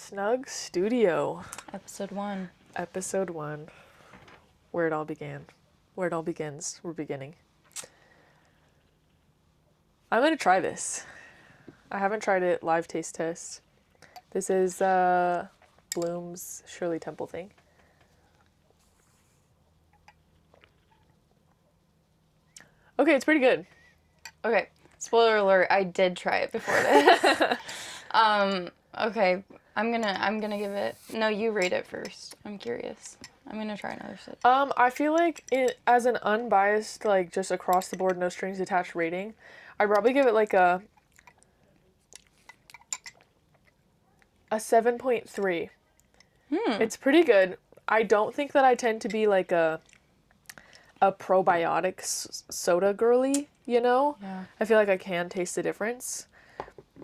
Snug Studio. Episode 1. Episode 1. Where it all began. Where it all begins. We're beginning. I'm going to try this. I haven't tried it live taste test. This is Bloom's Shirley Temple thing. Okay, it's pretty good. Okay, spoiler alert, I did try it before this. Okay, I'm gonna give it... No, you rate it first. I'm curious. I'm gonna try another sip. I feel like it, as an unbiased, like, just across the board, no strings attached rating, I'd probably give it, like, a 7.3. It's pretty good. I don't think that I tend to be, like, a probiotic soda girly, you know? Yeah. I feel like I can taste the difference.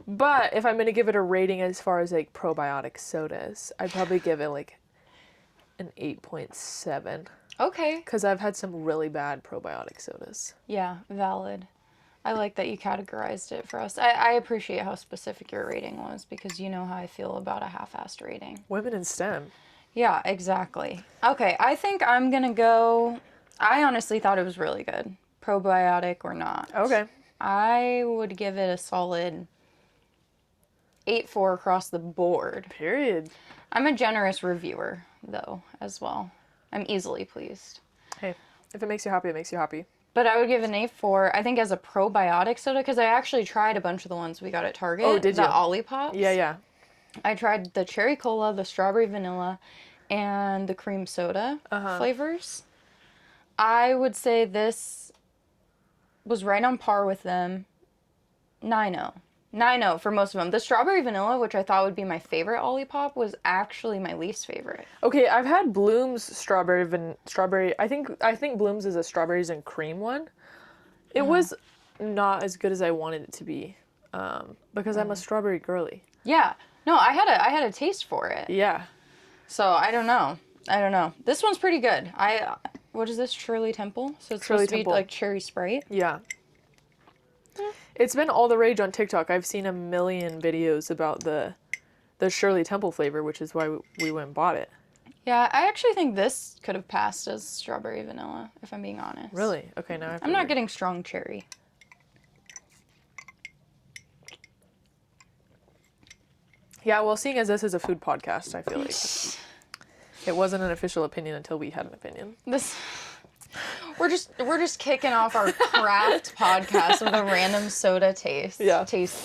But if I'm going to give it a rating as far as, like, probiotic sodas, I'd probably give it, like, an 8.7. Okay. Because I've had some really bad probiotic sodas. Yeah, valid. I like that you categorized it for us. I appreciate how specific your rating was because you know how I feel about a half-assed rating. Women in STEM. Yeah, exactly. Okay, I think I'm going to go... I honestly thought it was really good. Probiotic or not. Okay. I would give it a solid 8.4 across the board. Period. I'm a generous reviewer, though, as well. I'm easily pleased. Hey, if it makes you happy, it makes you happy. But I would give an 8.4, I think, as a probiotic soda, because I actually tried a bunch of the ones we got at Target. Oh, did you? The Ollipops. Yeah. I tried the cherry cola, the strawberry vanilla, and the cream soda flavors. I would say this was right on par with them. 9.0. 9.0 for most of them. The strawberry vanilla, which I thought would be my favorite Olipop, was actually my least favorite. Okay, I've had Bloom's strawberry. I think Bloom's is a strawberries and cream one. It was not as good as I wanted it to be, because I'm a strawberry girly. Yeah. No, I had a taste for it. Yeah. So I don't know. This one's pretty good. What is this? Shirley Temple? So it's Shirley supposed to be Temple. like cherry Sprite? Yeah. It's been all the rage on TikTok. I've seen a million videos about the Shirley Temple flavor, which is why we went and bought it. Yeah, I actually think this could have passed as strawberry vanilla, if I'm being honest. Really? Okay, now I'm not getting strong cherry. Yeah, well, seeing as this is a food podcast, I feel like it wasn't an official opinion until we had an opinion. We're just kicking off our craft podcast with a random soda taste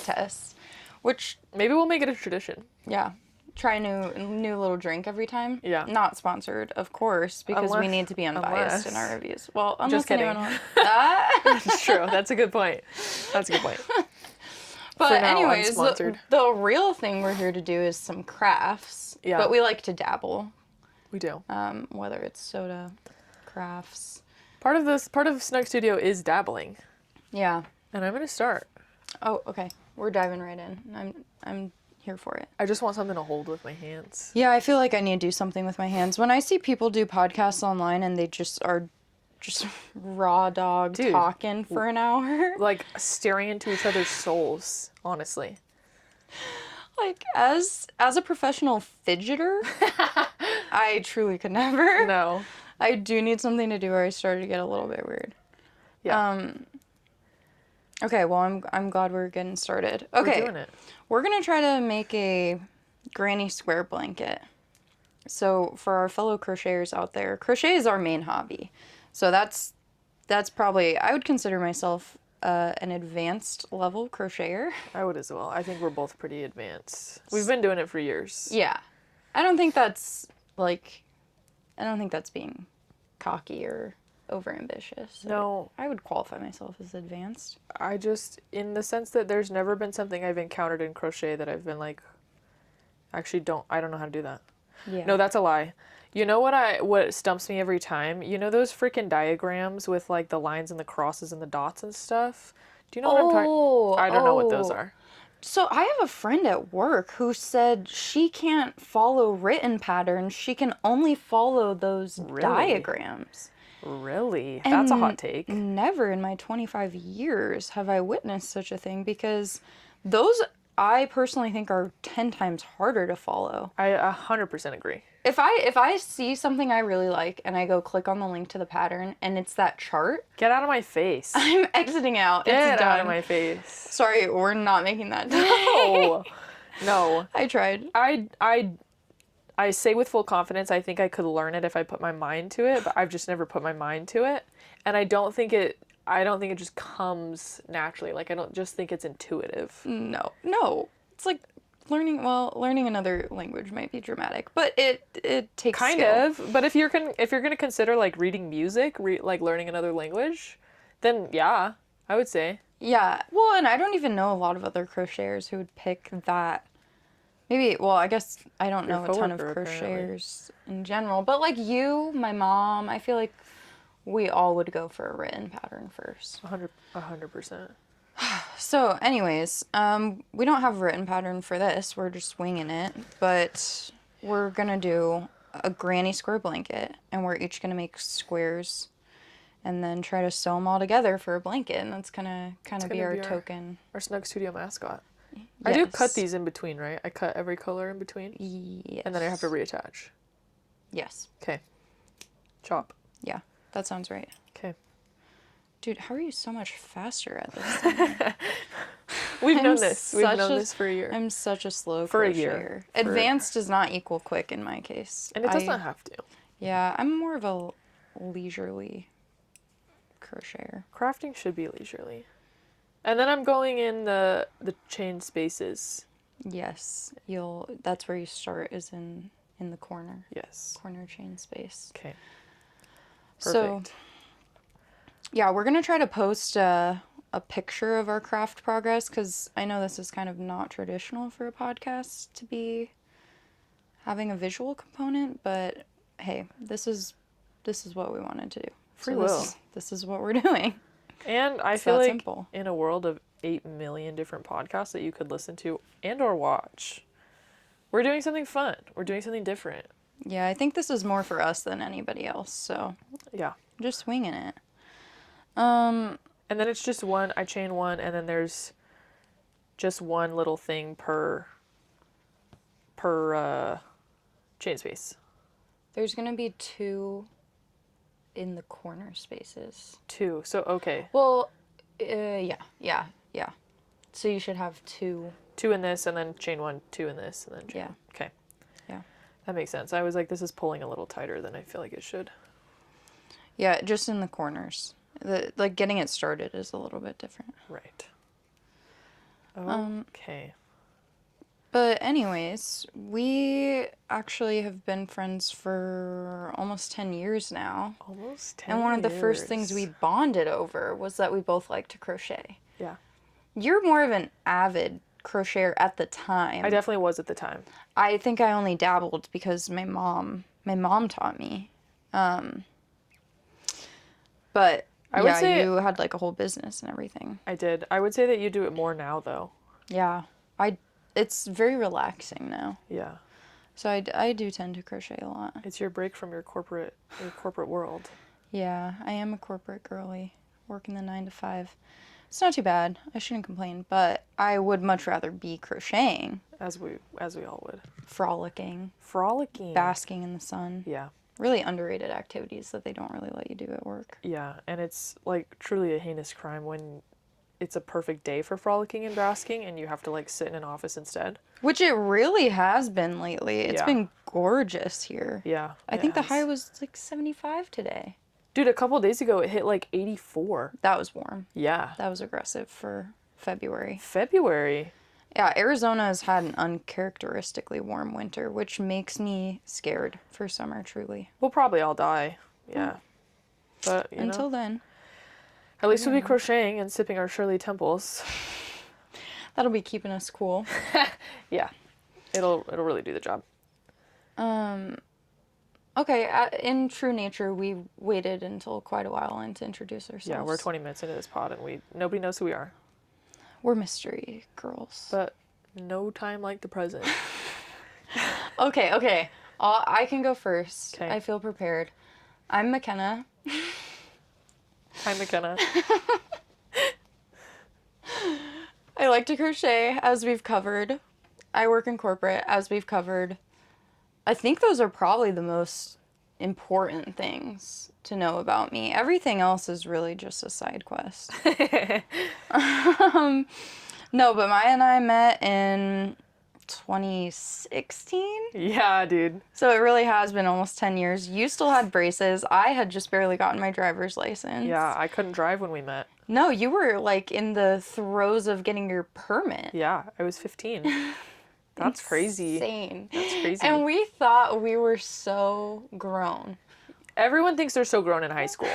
test, which Maybe we'll make it a tradition. yeah, try a new little drink every time. Yeah. Not sponsored, of course, because we need to be unbiased in our reviews. Well, unless Just kidding. anyone wants. It's true. That's a good point. But now, anyways, unsponsored. the real thing we're here to do is some crafts. Yeah. But we like to dabble. We do. Whether it's soda, crafts. Part of Snug Studio is dabbling, Yeah. and I'm gonna start. Oh, okay. We're diving right in. I'm here for it. I just want something to hold with my hands. Yeah, I feel like I need to do something with my hands. When I see people do podcasts online and they just are raw dog talking for an hour. Like, staring into each other's souls, honestly. Like, as a professional fidgeter, I truly could never. No. I do need something to do or I started to get a little bit weird. Yeah. Okay, well, I'm glad we're getting started. Okay. We're doing it. We're going to try to make a granny square blanket. So, for our fellow crocheters out there, crochet is our main hobby. So that's probably, I would consider myself an advanced level crocheter. I would as well. I think we're both pretty advanced. We've been doing it for years. Yeah. I don't think that's being cocky or overambitious. No. I would qualify myself as advanced. I just, in the sense that there's never been something I've encountered in crochet that I've been like, I don't know how to do that. Yeah. No, that's a lie. You know what stumps me every time? You know those freaking diagrams with, like, the lines and the crosses and the dots and stuff? Do you know what I'm talking? I don't know what those are. So I have a friend at work who said she can't follow written patterns. She can only follow those diagrams. Really? That's a hot take. Never in my 25 years have I witnessed such a thing because those I personally think are 10 times harder to follow. I 100% agree. If I see something I really like and I go click on the link to the pattern and it's that chart, Get out of my face. I'm exiting out. Get It's done. out of my face. Sorry, we're not making that today. No. No. I tried. I say with full confidence, I think I could learn it if I put my mind to it, but I've just never put my mind to it. And I don't think it just comes naturally. Like, I don't just think it's intuitive. No. It's like learning another language might be dramatic, but it takes Kind skill. of. But if you're going to consider like reading music, like learning another language, then yeah, I would say. Yeah. Well, and I don't even know a lot of other crocheters who would pick that. Maybe, well, I guess I don't know a ton of coworker, crocheters in general, but like you, my mom, I feel like we all would go for a written pattern first. 100%. So, anyways, we don't have a written pattern for this. We're just winging it, but we're gonna do a granny square blanket, and we're each gonna make squares, and then try to sew them all together for a blanket, and that's gonna be our token. Our Snug Studio mascot. I do cut these in between, right? I cut every color in between? Yes. And then I have to reattach. Yes. Okay. Chop. Yeah, that sounds right. Okay. Dude, how are you so much faster at this? We've known this. We've known this for a year. I'm such a slow For a crocheter. year. Advanced does not equal quick in my case. And it doesn't have to. Yeah, I'm more of a leisurely crocheter. Crafting should be leisurely. And then I'm going in the chain spaces. Yes, that's where you start, is in the corner. Yes. Corner chain space. Okay. So, Perfect. yeah, we're gonna try to post a picture of our craft progress, because I know this is kind of not traditional for a podcast to be having a visual component, but hey, this is what we wanted to do. Free will. This is what we're doing. And I It's feel that like simple. in a world of 8 million different podcasts that you could listen to and or watch, we're doing something fun. We're doing something different. Yeah, I think this is more for us than anybody else, so Yeah. just winging it. And then it's just one, I chain one, and then there's just one little thing per chain space. There's gonna be 2 in the corner spaces. 2. So, okay. Well, yeah. So you should have 2. 2 in this, and then chain 1, 2 in this, and then chain. Yeah. Okay. Yeah. That makes sense. I was like, this is pulling a little tighter than I feel like it should. Yeah, just in the corners. Like getting it started is a little bit different. Right. Okay. But anyways, we actually have been friends for almost 10 years now. Almost 10 And one of the first years. things we bonded over was that we both like to crochet. Yeah. You're more of an avid crocheter at the time. I definitely was at the time. I think I only dabbled because my mom taught me. But I would say you had like a whole business and everything. I did. I would say that you do it more now, though. Yeah. It's very relaxing now. Yeah. So I do tend to crochet a lot. It's your break from your corporate world. Yeah, I am a corporate girly, working the 9 to 5. It's not too bad. I shouldn't complain, but I would much rather be crocheting. As we all would. Frolicking. Basking in the sun. Yeah. Really underrated activities that they don't really let you do at work. Yeah, and it's like truly a heinous crime when it's a perfect day for frolicking and basking and you have to like sit in an office instead. Which it really has been lately. It's been gorgeous here. Yeah. I think the high was like 75 today. Dude, a couple days ago it hit like 84. That was warm. Yeah. That was aggressive for February. Yeah, Arizona has had an uncharacteristically warm winter, which makes me scared for summer, truly. We'll probably all die. Yeah. But, Until then. At least we'll be crocheting and sipping our Shirley Temples. That'll be keeping us cool. Yeah. It'll really do the job. Okay, in true nature, we waited until quite a while to introduce ourselves. Yeah, we're 20 minutes into this pod and nobody knows who we are. We're mystery girls. But no time like the present. Okay. I can go first. Okay. I feel prepared. I'm McKenna. Hi, McKenna. I I like to crochet, as we've covered. I work in corporate, as we've covered. I think those are probably the most important things to know about me. Everything else is really just a side quest. No, but Maya and I met in 2016. Yeah, dude. So it really has been almost 10 years. You still had braces. I had just barely gotten my driver's license. Yeah, I couldn't drive when we met. No, you were like in the throes of getting your permit. Yeah, I was 15. That's crazy. Insane. That's crazy. And we thought we were so grown. Everyone thinks they're so grown in high school.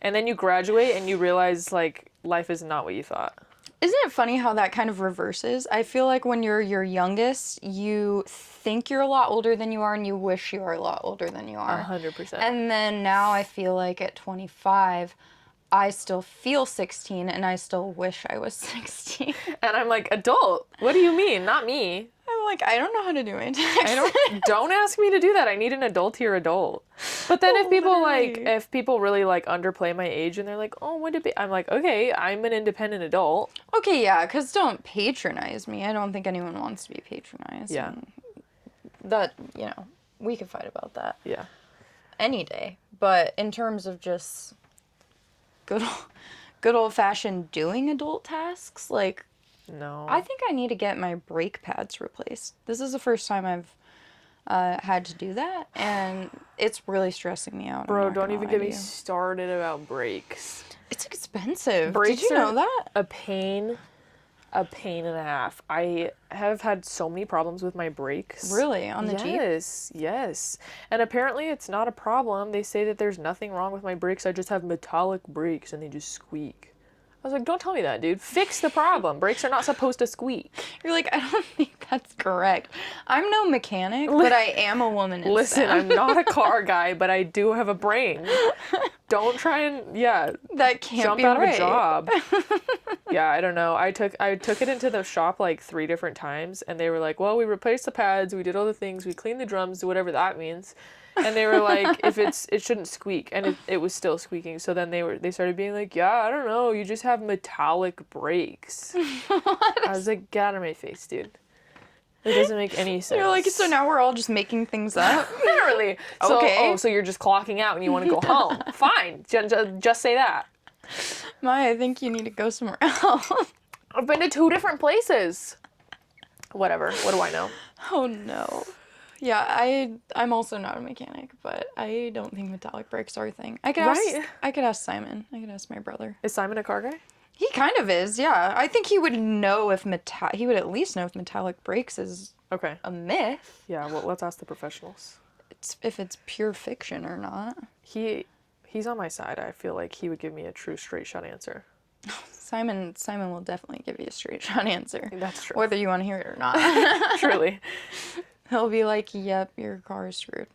And then you graduate and you realize, like, life is not what you thought. Isn't it funny how that kind of reverses? I feel like when you're your youngest, you think you're a lot older than you are and you wish you are a lot older than you are. 100%. And then now I feel like at 25, I still feel 16 and I still wish I was 16. And I'm like, adult? What do you mean? Not me. I'm like, I don't know how to do my taxes. Don't ask me to do that. I need an adultier adult. But then if Literally. people really like underplay my age and they're like, oh, would it be? I'm like, okay, I'm an independent adult. Okay, yeah, because don't patronize me. I don't think anyone wants to be patronized. Yeah. And that, we could fight about that Yeah. any day. But in terms of just good old fashioned doing adult tasks, like, No. I think I need to get my brake pads replaced. This is the first time I've had to do that, and it's really stressing me out. Bro, don't even get me started about brakes. It's expensive. Brakes Did you know that? A pain and a half. I have had so many problems with my brakes. Really? On the Jeep? Yes. And apparently it's not a problem. They say that there's nothing wrong with my brakes. I just have metallic brakes and they just squeak. I was like, don't tell me that, dude. Fix the problem. Brakes are not supposed to squeak. You're like, I don't think that's correct. I'm no mechanic, but I am a woman in Listen, STEM. I'm not a car guy, but I do have a brain. Don't try and, that can't jump be out right. of a job. Yeah, I don't know. I took it into the shop like 3 different times, and they were like, well, we replaced the pads, we did all the things, we cleaned the drums, whatever that means. And they were like, it shouldn't squeak, and it was still squeaking. So then they started being like, yeah, I don't know, you just have metallic brakes. I was like, get out of my face, dude. It doesn't make any sense. You're like, so now we're all just making things up? Literally. So, Okay. so you're just clocking out and you want to go home. Fine. Just say that. Maya, I think you need to go somewhere else. I've been to 2 different places. Whatever. What do I know? Oh no. Yeah, I'm also not a mechanic, but I don't think metallic brakes are a thing. I could ask Simon. I could ask my brother. Is Simon a car guy? He kind of is, yeah. I think he would know he would at least know if metallic brakes is Okay. a myth. Yeah, well, let's ask the professionals. If it's pure fiction or not. He's on my side. I feel like he would give me a true straight shot answer. Simon will definitely give you a straight shot answer. That's true. Whether you want to hear it or not. Truly. He'll be like, yep, your car is screwed.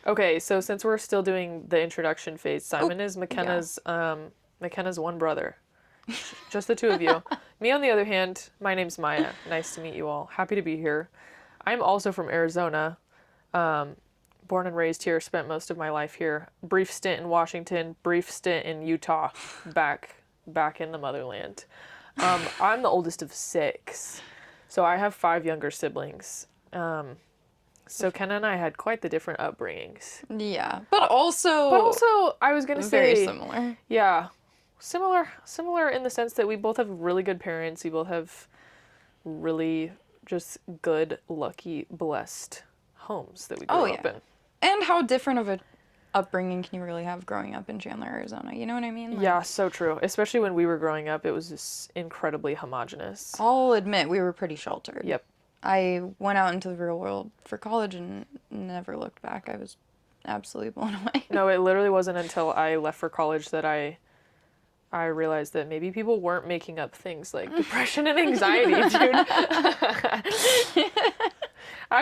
Okay, so since we're still doing the introduction phase, Simon is McKenna's one brother. Just the 2 of you. Me, on the other hand, my name's Maija. Nice to meet you all. Happy to be here. I'm also from Arizona. Born and raised here, spent most of my life here. Brief stint in Washington, brief stint in Utah, back in the motherland. I'm the oldest of 6, so I have 5 younger siblings. So Kenna and I had quite the different upbringings. Yeah, but also I was gonna very say similar. Yeah, similar in the sense that we both have really good parents. We both have really just good, lucky, blessed homes that we grew up in. And how different of a upbringing can you really have growing up in Chandler, Arizona? You know what I mean? Yeah, so true. Especially when we were growing up, it was just incredibly homogenous. I'll admit we were pretty sheltered. Yep. I went out into the real world for college and never looked back. I was absolutely blown away. No, it literally wasn't until I left for college that I realized that maybe people weren't making up things like depression and anxiety, dude.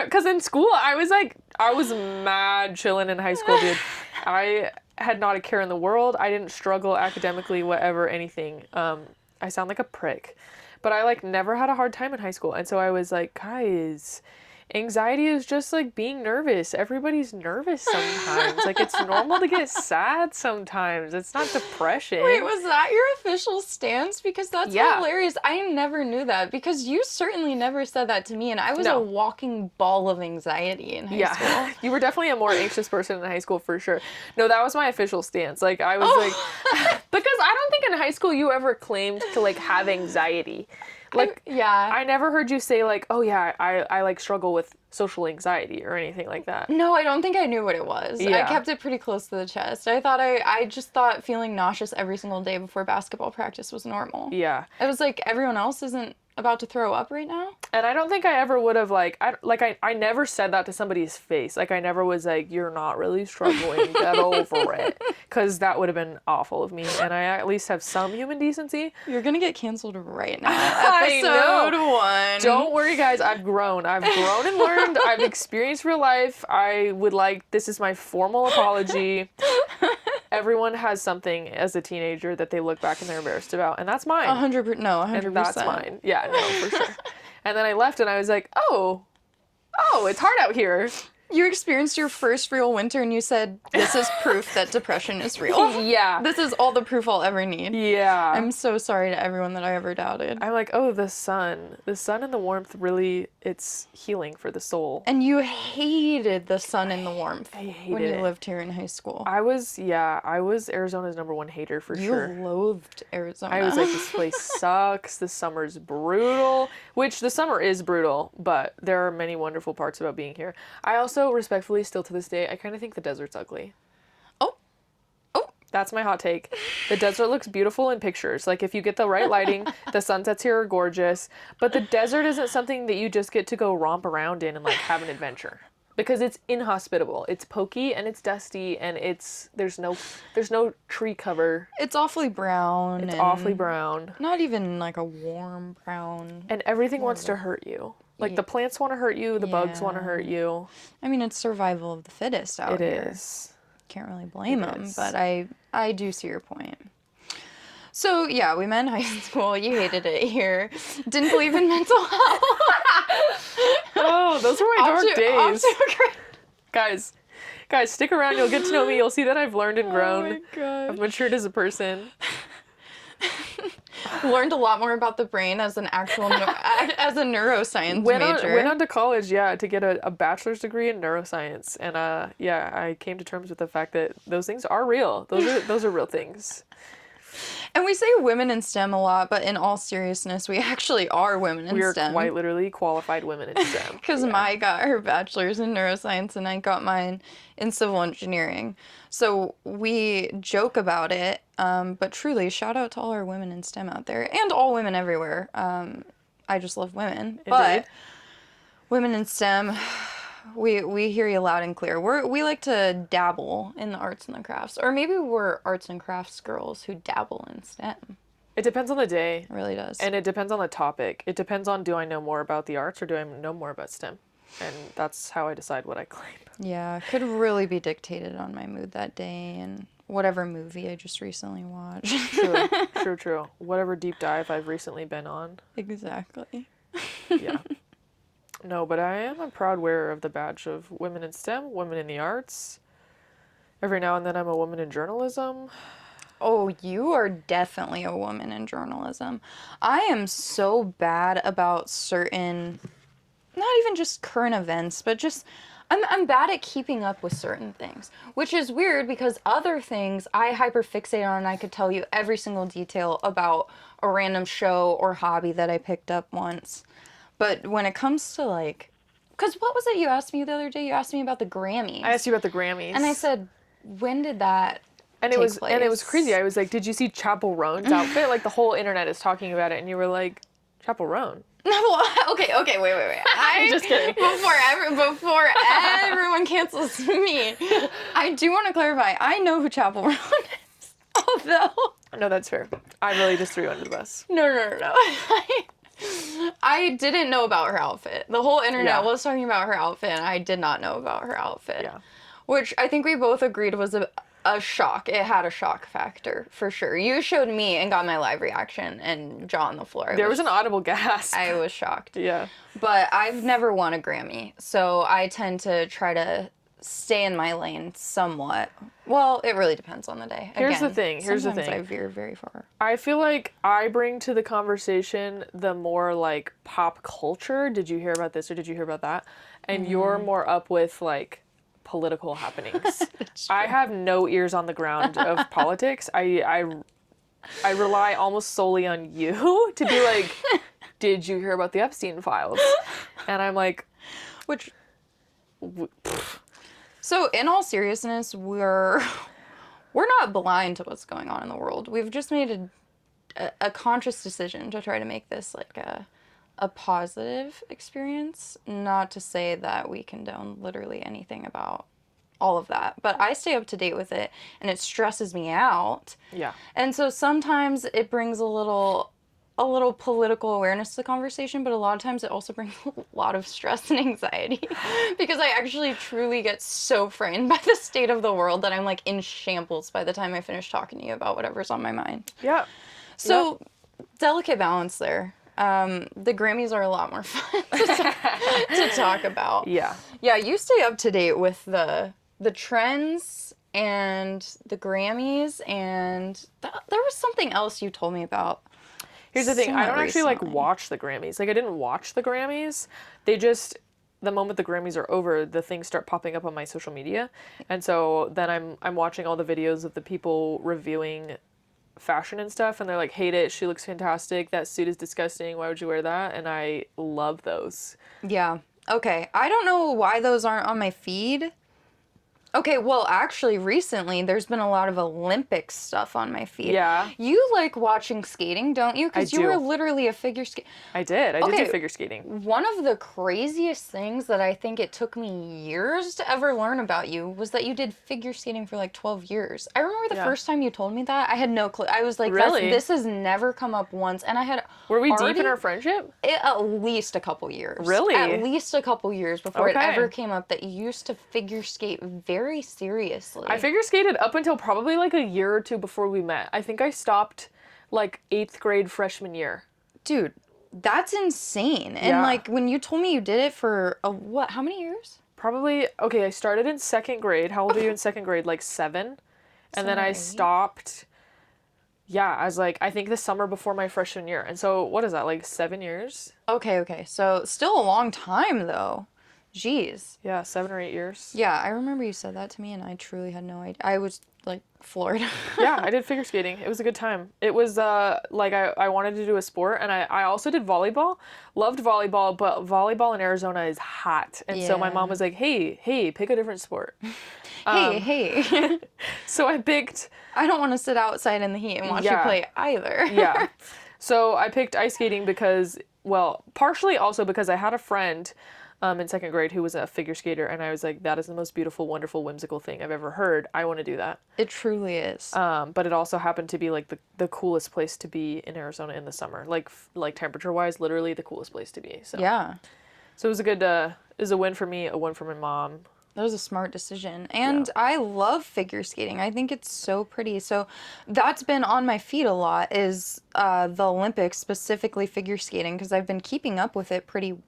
Because in school, I was mad chilling in high school, dude. I had not a care in the world. I didn't struggle academically, whatever, anything. I sound like a prick. But I never had a hard time in high school. And so I was like, guys, Anxiety is just like being nervous. Everybody's nervous sometimes. Like, it's normal to get sad sometimes. It's not depression. Wait, was that your official stance? Because that's Yeah. hilarious. I never knew that, because you certainly never said that to me, and I was No. a walking ball of anxiety in high school. You were definitely a more anxious person in high school for sure. No, that was my official stance. Like, I was like, because I don't think in high school you ever claimed to like have anxiety. Like, I never heard you say like, oh yeah, I like struggle with social anxiety or anything like that. No, I don't think I knew what it was. Yeah. I kept it pretty close to the chest. I just thought feeling nauseous every single day before basketball practice was normal. Yeah. It was like, everyone else isn't about to throw up right now. And I don't think I ever would have I never said that to somebody's face. Like, I never was like, you're not really struggling, get over it. Because that would have been awful of me. And I at least have some human decency. You're gonna get canceled right now. I know. Episode 1. Don't worry, guys. I've grown and learned. I've experienced real life. This is my formal apology. Everyone has something as a teenager that they look back and they're embarrassed about. And that's mine. 100%. And that's mine. Yeah, no, for sure. And then I left and I was like, oh, it's hard out here. You experienced your first real winter and you said, this is proof that depression is real. Yeah. This is all the proof I'll ever need. Yeah. I'm so sorry to everyone that I ever doubted. I'm like, oh, the sun. The sun and the warmth really, it's healing for the soul. And you hated the sun and the warmth I hated when you it. lived here in high school. I was Arizona's #1 hater for sure. You loathed Arizona. I was like, this place sucks. The summer's brutal, which the summer is brutal, but there are many wonderful parts about being here. I also respectfully, still to this day, I kind of think the desert's ugly. Oh. That's my hot take. The desert looks beautiful in pictures. Like, if you get the right lighting, the sunsets here are gorgeous, but the desert isn't something that you just get to go romp around in and like have an adventure. Because it's inhospitable. It's pokey and it's dusty and there's no tree cover. It's awfully brown. It's awfully brown. Not even like a warm brown. And everything wants to hurt you. Like, the plants want to hurt you, the bugs want to hurt you. I mean, it's survival of the fittest out here. It is. Can't really blame them, but I do see your point. So, yeah, we met in high school. You hated it here. Didn't believe in mental health. Oh, those were my dark days. Great. Guys, stick around. You'll get to know me. You'll see that I've learned and grown. Oh my gosh. I've matured as a person. Learned a lot more about the brain as an actual as a neuroscience major. Went on to college, to get a bachelor's degree in neuroscience, and I came to terms with the fact that those things are real. Those are real things. And we say women in STEM a lot, but in all seriousness, we actually are women in STEM. We are quite literally qualified women in STEM. Because Mai got her bachelor's in neuroscience and I got mine in civil engineering. So we joke about it, but truly, shout out to all our women in STEM out there and all women everywhere. I just love women. Indeed. But women in STEM, we hear you loud and clear. We like to dabble in the arts and the crafts. Or maybe we're arts and crafts girls who dabble in STEM. It depends on the day. It really does. And it depends on the topic. It depends on, do I know more about the arts or do I know more about STEM? And that's how I decide what I claim. Yeah, it could really be dictated on my mood that day and whatever movie I just recently watched. True. Whatever deep dive I've recently been on. Exactly. Yeah. No, but I am a proud wearer of the badge of women in STEM, women in the arts. Every now and then I'm a woman in journalism. Oh, you are definitely a woman in journalism. I am so bad about certain, not even just current events, but just, I'm bad at keeping up with certain things, which is weird because other things I hyperfixate on and I could tell you every single detail about a random show or hobby that I picked up once. But when it comes to like, because what was it you asked me the other day? You asked me about the Grammys. I asked you about the Grammys. And I said, when did that And it was crazy. I was like, did you see Chapel Roan's outfit? Like, the whole internet is talking about it. And you were like, Chapel Roan? Okay, wait. I'm just kidding. Before everyone cancels me, I do want to clarify. I know who Chapel Roan is. Although... No, that's fair. I really just threw you under the bus. No. I didn't know about her outfit. The whole internet was talking about her outfit, and I did not know about her outfit. Yeah. Which I think we both agreed was a shock. It had a shock factor, for sure. You showed me and got my live reaction and jaw on the floor. There was an audible gasp. I was shocked. Yeah. But I've never won a Grammy, so I tend to try to stay in my lane somewhat. Well, it really depends on the day. Here's the thing. Sometimes I veer very far. I feel like I bring to the conversation the more like pop culture. Did you hear about this or did you hear about that? And you're more up with like political happenings. I have no ears on the ground of politics. I rely almost solely on you to be like, did you hear about the Epstein files? And I'm like, So, in all seriousness, we're not blind to what's going on in the world. We've just made a conscious decision to try to make this like a positive experience. Not to say that we condone literally anything about all of that, but I stay up to date with it, and it stresses me out. yeah. And so sometimes it brings a little political awareness to the conversation, but a lot of times it also brings a lot of stress and anxiety because I actually truly get so frightened by the state of the world that I'm like in shambles by the time I finish talking to you about whatever's on my mind. Yeah. So delicate balance there. The Grammys are a lot more fun to talk about. Yeah. Yeah, you stay up to date with the trends and the Grammys, and there was something else you told me about. Here's the thing, I don't actually like recently. watch the Grammys. Like I didn't watch the Grammys. They just, the moment the Grammys are over, the things start popping up on my social media. And so then I'm watching all the videos of the people reviewing fashion and stuff, and they're like, hate it, she looks fantastic, that suit is disgusting, why would you wear that? And I love those. Yeah. Okay. I don't know why those aren't on my feed. Okay, well, actually, recently, there's been a lot of Olympic stuff on my feed. Yeah. You like watching skating, don't you? Because you do. were literally a figure skater. I did do Okay. figure skating. One of the craziest things that I think it took me years to ever learn about you was that you did figure skating for like 12 years. I remember the first time you told me that, I had no clue. I was like, Really? this has never come up once. And I had Were we deep in already- our friendship? at least a couple years. Really? At least a couple years before it Okay. ever came up that you used to figure skate very seriously. I figure skated up until probably like a year or two before we met. I think I stopped like 8th grade freshman year. Dude, that's insane. And Yeah. like when you told me you did it for how many years? Probably, okay, I started in 2nd grade. How old are you in 2nd grade? Like 7? And then I 7, 8. stopped, yeah, I was like, I think the summer before my freshman year. And so what is that, like 7 years? Okay. So still a long time though. Jeez. Yeah, 7 or 8 years. Yeah, I remember you said that to me and I truly had no idea. I was like floored. Yeah, I did figure skating. It was a good time. It was like I wanted to do a sport, and I also did volleyball. Loved volleyball, but volleyball in Arizona is hot. And so my Yeah. mom was like, hey, pick a different sport. Hey. So I picked, I don't want to sit outside in the heat and watch you Yeah. play either. yeah. So I picked ice skating because, well, partially also because I had a friend in 2nd grade who was a figure skater, and I was like, that is the most beautiful, wonderful, whimsical thing I've ever heard. I want to do that. It truly is. But it also happened to be like the coolest place to be in Arizona in the summer, like temperature wise, literally the coolest place to be. So Yeah. so it was a good, it was a win for me, a win for my mom. That was a smart decision. And I love figure skating. I think it's so pretty. So that's been on my feed a lot is the Olympics, specifically figure skating, because I've been keeping up with it pretty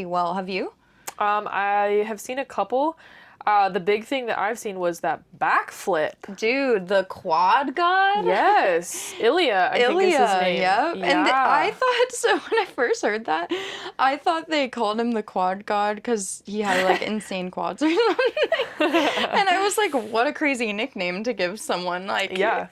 well. Have you? I have seen a couple. The big thing that I've seen was that backflip. Dude, the quad god? Yes, Ilya, I think is his name. Yep. Yeah. And I thought, so when I first heard that, I thought they called him the quad god because he had like insane quads or something. And I was like, what a crazy nickname to give someone. Like, Yeah.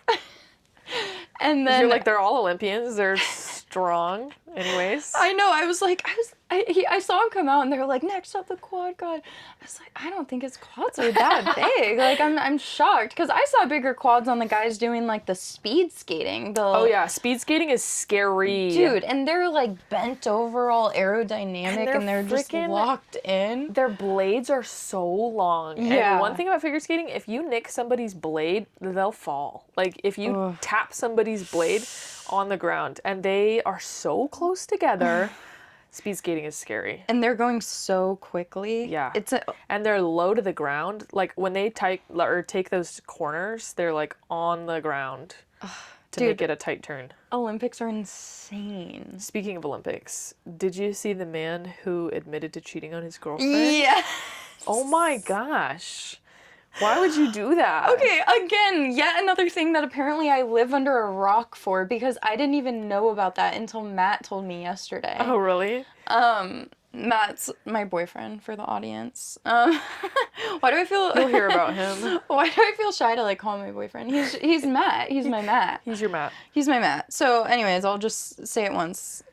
And then You're like, they're all Olympians. They're strong. Anyways. I know. I was like, I saw him come out, and they were like, next up the quad god. I was like, I don't think his quads are that big. Like, I'm shocked because I saw bigger quads on the guys doing like the speed skating. Oh yeah, speed skating is scary. Dude, and they're like bent over, all aerodynamic, and they're just locked in. Their blades are so long. Yeah. And one thing about figure skating, if you nick somebody's blade, they'll fall. Like if you tap somebody's blade on the ground, and they are so close together. Speed skating is scary. And they're going so quickly. Yeah. It's And they're low to the ground. Like, when they take those corners, they're, like, on the ground to make it a tight turn. Olympics are insane. Speaking of Olympics, did you see the man who admitted to cheating on his girlfriend? Yeah. Oh my gosh. Why would you do that? Okay, again, yet another thing that apparently I live under a rock for, because I didn't even know about that until Matt told me yesterday. Oh, really? Matt's my boyfriend, for the audience. Why do I feel... You'll hear about him. Why do I feel shy to, like, call him my boyfriend? He's Matt. He's my Matt. He's your Matt. He's my Matt. So, anyways, I'll just say it once.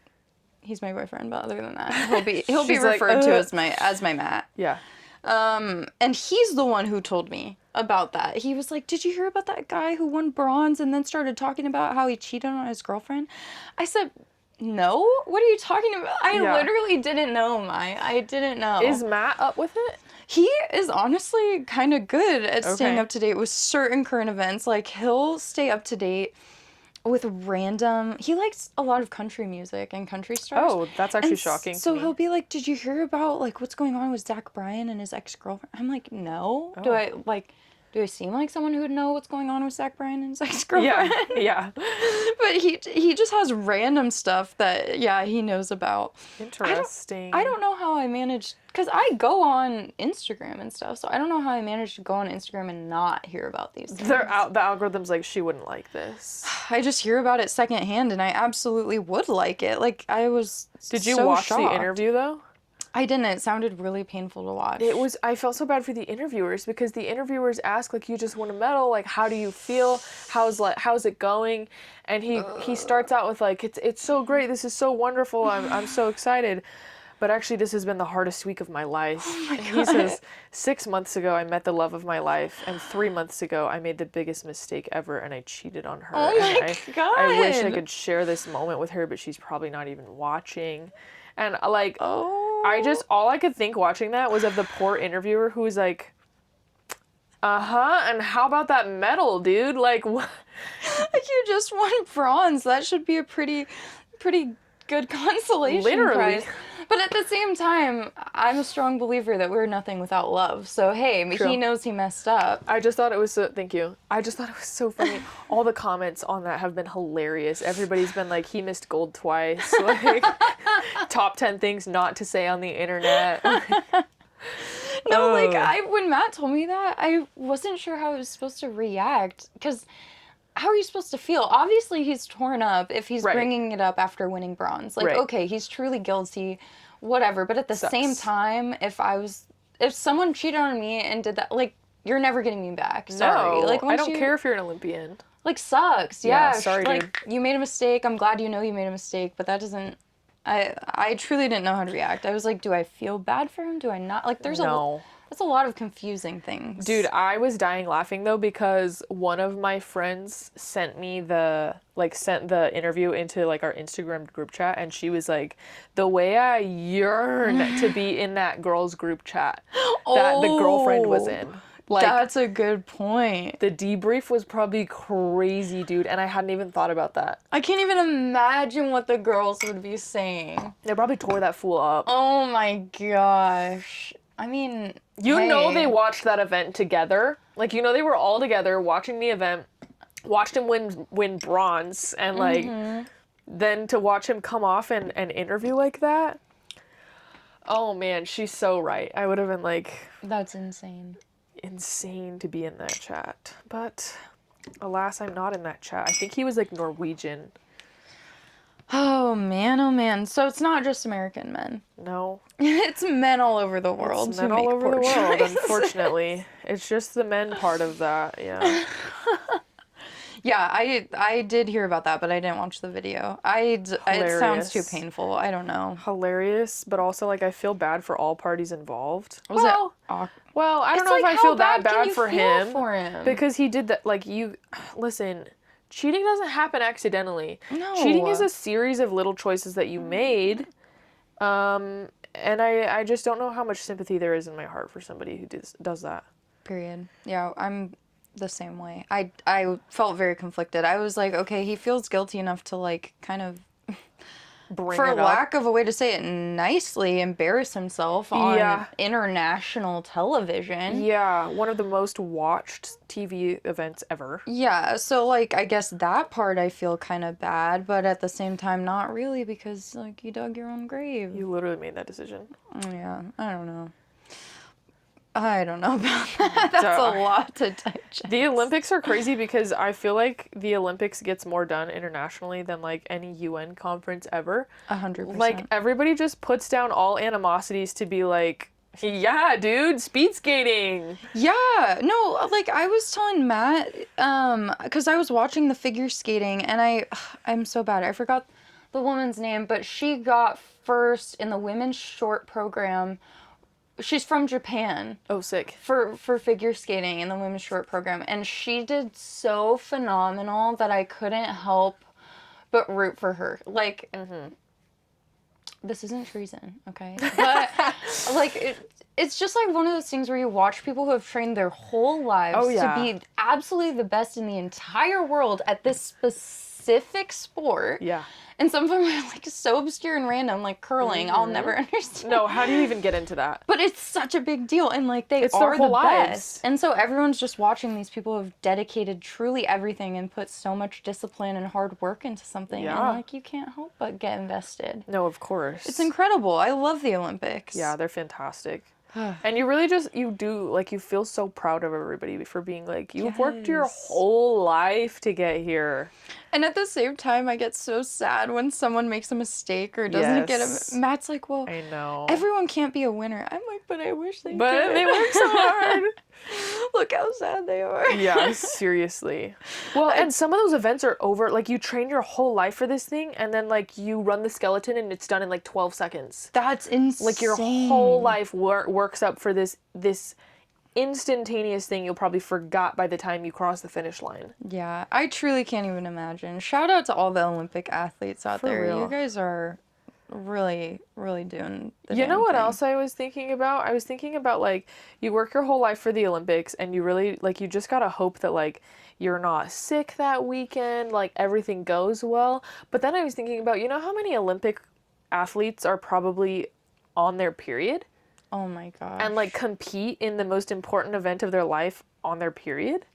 He's my boyfriend, but other than that, he'll be referred to as my Matt. Yeah. And he's the one who told me about that. He was like, "Did you hear about that guy who won bronze and then started talking about how he cheated on his girlfriend?" I said, "No, what are you talking about? I literally didn't know, Mai. I didn't know." Is Matt up with it? He is honestly kind of good at staying up to date with certain current events. Like, he'll stay up to date with random... He likes a lot of country music and country stars. Oh, that's actually shocking So to me. he'll be like, "Did you hear about, like, what's going on with Zach Bryan and his ex-girlfriend?" I'm like, "No." Oh. Do I seem like someone who would know what's going on with Zach Bryan and his ex-girlfriend? Yeah. But he just has random stuff that, he knows about. Interesting. I don't know how I managed, because I go on Instagram and stuff, so I don't know how I managed to go on Instagram and not hear about these things. The algorithm's like, she wouldn't like this. I just hear about it secondhand, and I absolutely would like it. Like, I was Did you so watch shocked. the interview, though? I didn't. It sounded really painful to watch. I felt so bad for the interviewers, because the interviewers ask, like, you just won a medal, like, how do you feel? How's it going? And he starts out with, like, it's so great, this is so wonderful, I'm so excited. But actually, this has been the hardest week of my life. Oh my And God. he says, 6 months ago, I met the love of my life, and 3 months ago, I made the biggest mistake ever, and I cheated on her. Oh my God. I wish I could share this moment with her, but she's probably not even watching. And, like, all I could think watching that was of the poor interviewer who was like, and how about that medal, dude? Like, what? Like, you just won bronze. That should be a pretty good consolation Literally. prize. But at the same time, I'm a strong believer that we're nothing without love. So, hey, True. he knows he messed up. I just thought it was thank you. I just thought it was so funny. All the comments on that have been hilarious. Everybody's been like, he missed gold twice. Like, top 10 things not to say on the internet. No, when Matt told me that, I wasn't sure how I was supposed to react. Because how are you supposed to feel? Obviously, he's torn up if he's bringing it up after winning bronze. Like, okay, he's truly guilty, whatever. But at the same time, if someone cheated on me and did that, like, you're never getting me back. Sorry. No, like, I don't care if you're an Olympian. Like, sucks. Yeah, sorry, like, dude. you made a mistake. I'm glad you know you made a mistake, but that doesn't... I truly didn't know how to react. I was like, do I feel bad for him? Do I not? Like, that's a lot of confusing things. Dude, I was dying laughing, though, because one of my friends sent the interview into, like, our Instagram group chat, and she was like, the way I yearn to be in that girl's group chat that the girlfriend was in. Like, that's a good point. The debrief was probably crazy, dude, and I hadn't even thought about that. I can't even imagine what the girls would be saying. They probably tore that fool up. Oh my gosh. I mean, you know they watched that event together. Like, you know they were all together watching the event, watched him win bronze, and, like, then to watch him come off and interview like that. Oh, man, she's so right. I would have been like... That's insane. Insane to be in that chat. But, alas, I'm not in that chat. I think he was, like, Norwegian. Oh, man. So it's not just American men. No. It's men all over the world. It's men all over the world, unfortunately. It's just the men part of that, yeah. Yeah, I did hear about that, but I didn't watch the video. It sounds too painful. I don't know. Hilarious, but also, like, I feel bad for all parties involved. Well, I don't know if I feel that bad for him. Because he did that, like, listen, cheating doesn't happen accidentally. No. Cheating is a series of little choices that you made. And I just don't know how much sympathy there is in my heart for somebody who does that. Period. Yeah, I'm the same way. I felt very conflicted. I was like, okay, he feels guilty enough to, like, kind of bring for it up. lack of a way to say it nicely, embarrass himself on international television. Yeah, one of the most watched TV events ever. Yeah, so, like, I guess that part I feel kind of bad, but at the same time, not really, because, like, you dug your own grave. You literally made that decision. Yeah, I don't know. I don't know about that. That's a lot to digest. The Olympics are crazy because I feel like the Olympics gets more done internationally than, like, any UN conference ever. 100%. Like, everybody just puts down all animosities to be like, yeah, dude, speed skating. Yeah, no, like, I was telling Matt, because I was watching the figure skating, and I'm so bad. I forgot the woman's name, but she got first in the women's short program. She's from Japan. Oh, sick. For figure skating in the women's short program. And she did so phenomenal that I couldn't help but root for her. Like, this isn't treason, okay? But, like, it's just like one of those things where you watch people who have trained their whole lives to be absolutely the best in the entire world at this specific sport. Yeah. And some of them are, like, so obscure and random, like curling. I'll never understand. No, how do you even get into that? But it's such a big deal, and, like, they It's are their whole the lives. best. And so everyone's just watching these people who've dedicated truly everything and put so much discipline and hard work into something. Yeah. And, like, you can't help but get invested. No, of course. It's incredible. I love the Olympics. Yeah, they're fantastic. And you really just, you feel so proud of everybody for being like, you've worked your whole life to get here. And at the same time, I get so sad when someone makes a mistake or doesn't get a... Matt's like, well, I know. everyone can't be a winner. I'm like, but I wish they But could. they work so hard. Look how sad they are. Yeah, seriously. Well, and some of those events are over, like, you train your whole life for this thing, and then, like, you run the skeleton and it's done in, like, 12 seconds. That's insane. Like, your whole life works up for this instantaneous thing you'll probably forgot by the time you cross the finish line. Yeah, I truly can't even imagine. Shout out to all the Olympic athletes out there. real. You guys are really, really doing the You know damn what thing. else I was thinking about? I was thinking about, like, you work your whole life for the Olympics, and you really, like, you just gotta hope that, like, you're not sick that weekend, like, everything goes well. But then I was thinking about, you know how many Olympic athletes are probably on their period? Oh my gosh. And, like, compete in the most important event of their life on their period?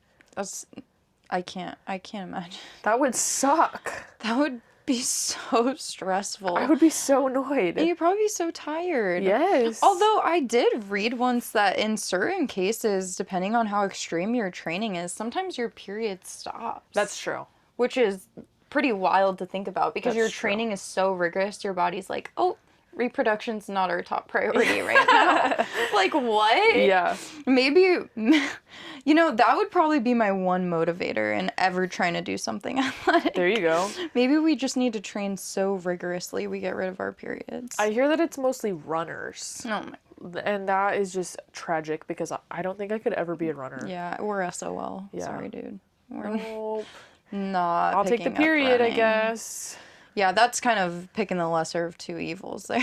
I can't imagine. That would suck. That would be so stressful. I would be so annoyed. And you'd probably be so tired. Yes. Although I did read once that in certain cases, depending on how extreme your training is, sometimes your period stops. That's true. Which is pretty wild to think about because That's your true. training is so rigorous, your body's like, oh, reproduction's not our top priority right now. Like, what? Yeah. Maybe, you know, that would probably be my one motivator in ever trying to do something athletic. There you go. Maybe we just need to train so rigorously we get rid of our periods. I hear that it's mostly runners. Oh my. And that is just tragic because I don't think I could ever be a runner. Yeah, we're SOL. Yeah. Sorry, dude. We're Nope. not. I'll take the picking up period, I running. guess. Yeah, that's kind of picking the lesser of two evils there.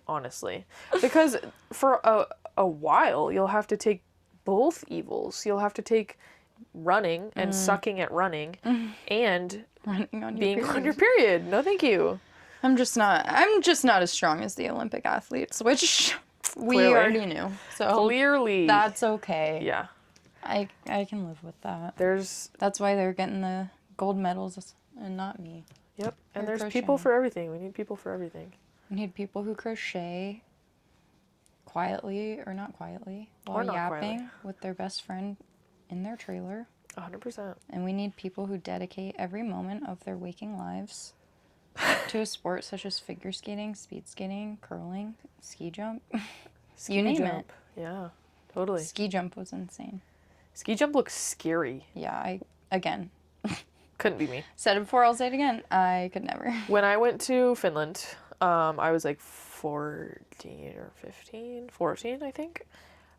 Honestly. Because for a while, you'll have to take both evils. You'll have to take running and sucking at running and Running on your being period. on your period. No, thank you. I'm just not as strong as the Olympic athletes, which we Clearly. already knew. So Clearly. that's okay. Yeah. I can live with that. There's, That's why they're getting the gold medals and not me. yep. And Or there's crocheting. people for everything. We need people for everything. We need people who crochet quietly or not quietly while Or not yapping quietly. with their best friend in their trailer. 100%. And we need people who dedicate every moment of their waking lives to a sport such as figure skating, speed skating, curling, ski jump. Ski You name jump. Yeah, totally. Ski jump was insane. Ski jump looks scary. Yeah, again, Couldn't be me. said it before, I'll say it again. I could never. When I went to Finland, I was like 14 or 15, 14, I think.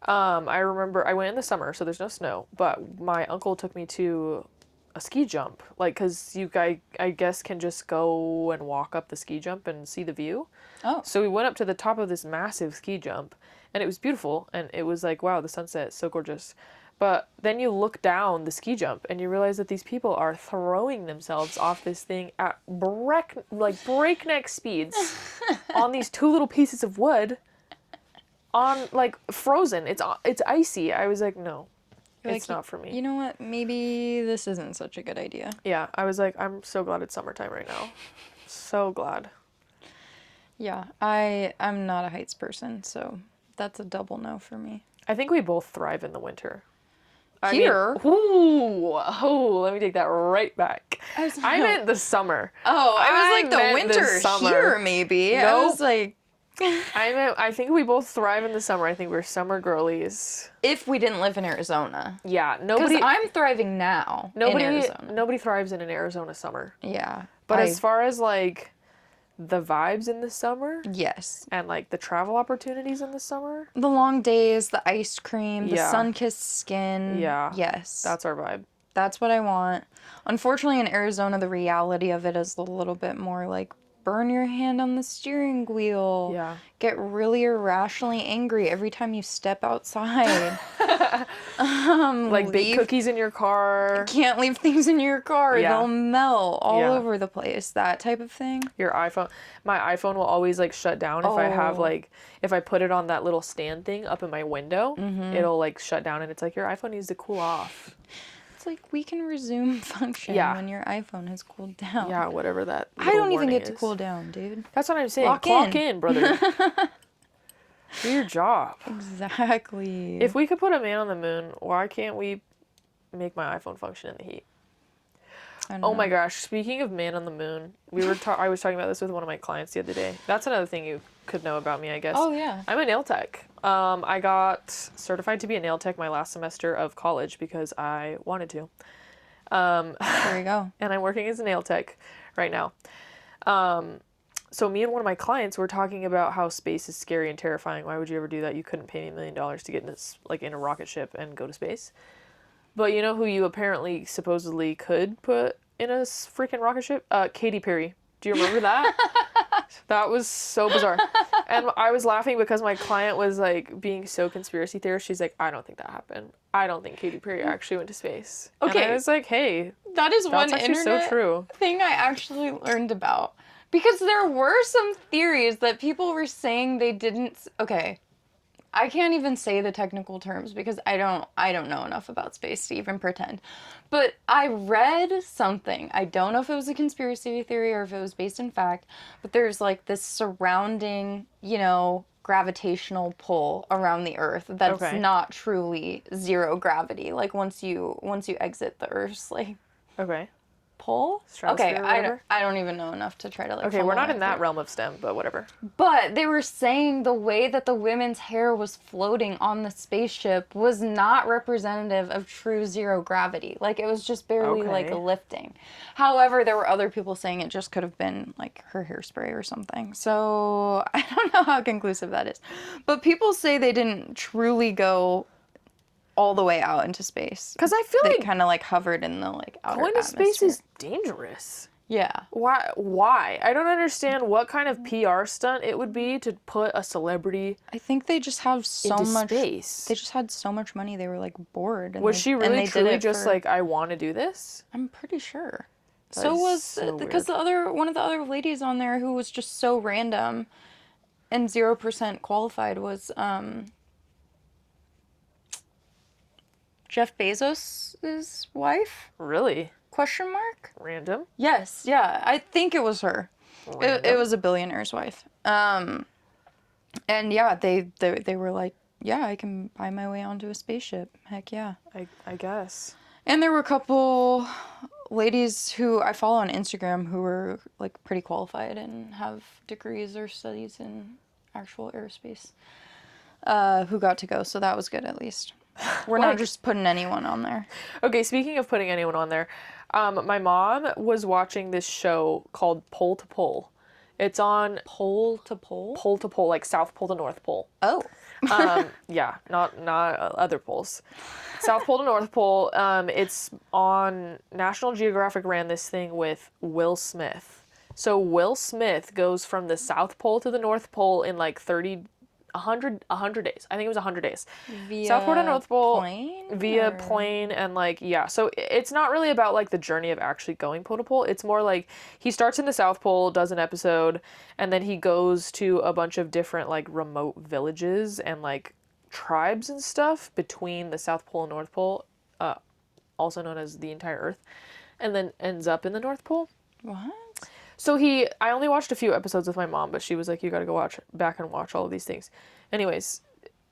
I remember I went in the summer, so there's no snow, but my uncle took me to a ski jump, like, because I guess can just go and walk up the ski jump and see the view. Oh. So we went up to the top of this massive ski jump, and it was beautiful, and it was like, wow, the sunset is so gorgeous. But then you look down the ski jump and you realize that these people are throwing themselves off this thing at breakneck speeds on these two little pieces of wood on like frozen. It's icy. I was like, no, it's not for me. You know what? Maybe this isn't such a good idea. Yeah, I was like, I'm so glad it's summertime right now. So glad. Yeah, I'm not a heights person, so that's a double no for me. I think we both thrive in the winter. Here? Let me take that right back. I meant the summer. Oh, I was like the winter summer. here, maybe. Nope. I was like... I think we both thrive in the summer. I think we're summer girlies. If we didn't live in Arizona. Yeah, Because I'm thriving now in Arizona. Nobody thrives in an Arizona summer. Yeah. But as far as like the vibes in the summer, yes. and like the travel opportunities in the summer, the long days, the ice cream, the Yeah. sun-kissed skin. Yeah. Yes. that's our vibe. That's what I want. Unfortunately, in Arizona, the reality of it is a little bit more like burn your hand on the steering wheel. Yeah. Get really irrationally angry every time you step outside. Like bake cookies in your car. Can't leave things in your car. Yeah. They'll melt all Yeah. over the place. That type of thing. Your iPhone. My iPhone will always like shut down if I have like, if I put it on that little stand thing up in my window, it'll like shut down and it's like your iPhone needs to cool off. It's like we can resume function Yeah. when your iPhone has cooled down. Yeah, whatever that. I don't even warning get to is. cool down, dude. That's what I'm saying. Clock in, brother. Do your job. Exactly. If we could put a man on the moon, why can't we make my iPhone function in the heat? I don't Oh know. my gosh! Speaking of man on the moon, I was talking about this with one of my clients the other day. That's another thing you could know about me, I guess. Oh yeah. I'm a nail tech. I got certified to be a nail tech my last semester of college because I wanted to. There you go. And I'm working as a nail tech right now. So me and one of my clients were talking about how space is scary and terrifying. Why would you ever do that? You couldn't pay me $1 million to get in this, like in a rocket ship and go to space. But you know who you apparently supposedly could put in a freaking rocket ship? Katy Perry. Do you remember that? That was so bizarre. And I was laughing because my client was like being so conspiracy theorist. She's like, I don't think that happened. I don't think Katy Perry actually went to space. Okay. And I was like, hey, That is that's one actually internet so true. thing I actually learned about. Because there were some theories that people were saying they didn't... Okay. I can't even say the technical terms because I don't know enough about space to even pretend. But I read something. I don't know if it was a conspiracy theory or if it was based in fact, but there's like this surrounding, gravitational pull around the Earth that's Okay. not truly zero gravity. Like once you exit the Earth's like Okay. pull. Stratosphere Okay, or I whatever? don't even know enough to try to like. Okay, we're follow not it in that through. realm of STEM, but whatever. But they were saying the way that the women's hair was floating on the spaceship was not representative of true zero gravity. Like it was just barely like Okay. lifting. However, there were other people saying it just could have been like her hairspray or something. So I don't know how conclusive that is. But people say they didn't truly go all the way out into space. Because I feel They like kind of like hovered in the like outer going to atmosphere. space is dangerous. Yeah. Why? I don't understand what kind of PR stunt it would be to put a celebrity I think they just have so into much space. They just had so much money. They were like bored. And Was they- she and really they did truly it just for- like, I want to do this? I'm pretty sure. That So is was so because weird. one of the other ladies on there who was just so random and 0% qualified was Jeff Bezos' wife? Really? Question mark? Random? Yes, yeah. I think it was her. It Random. was a billionaire's wife. And yeah, they were like, yeah, I can buy my way onto a spaceship. Heck yeah. I guess. And there were a couple ladies who I follow on Instagram who were like pretty qualified and have degrees or studies in actual aerospace who got to go. So that was good at least. We're not Like- just putting anyone on there. Okay, speaking of putting anyone on there, my mom was watching this show called Pole to Pole. It's on Pole to pole? Pole to Pole, like South Pole to North Pole. Oh. Yeah, not other poles. South Pole to North Pole. It's on National Geographic ran this thing with Will Smith. So Will Smith goes from the South Pole to the North Pole in like 30 100 days. I think it was 100 days. Via South Pole to North Pole plane? via Or- plane, and like, yeah. So it's not really about like the journey of actually going pole to pole. It's more like he starts in the South Pole, does an episode, and then he goes to a bunch of different like remote villages and like tribes and stuff between the South Pole and North Pole, also known as the entire Earth, and then ends up in the North Pole. What? So I only watched a few episodes with my mom, but she was like, you gotta go back and watch all of these things. Anyways,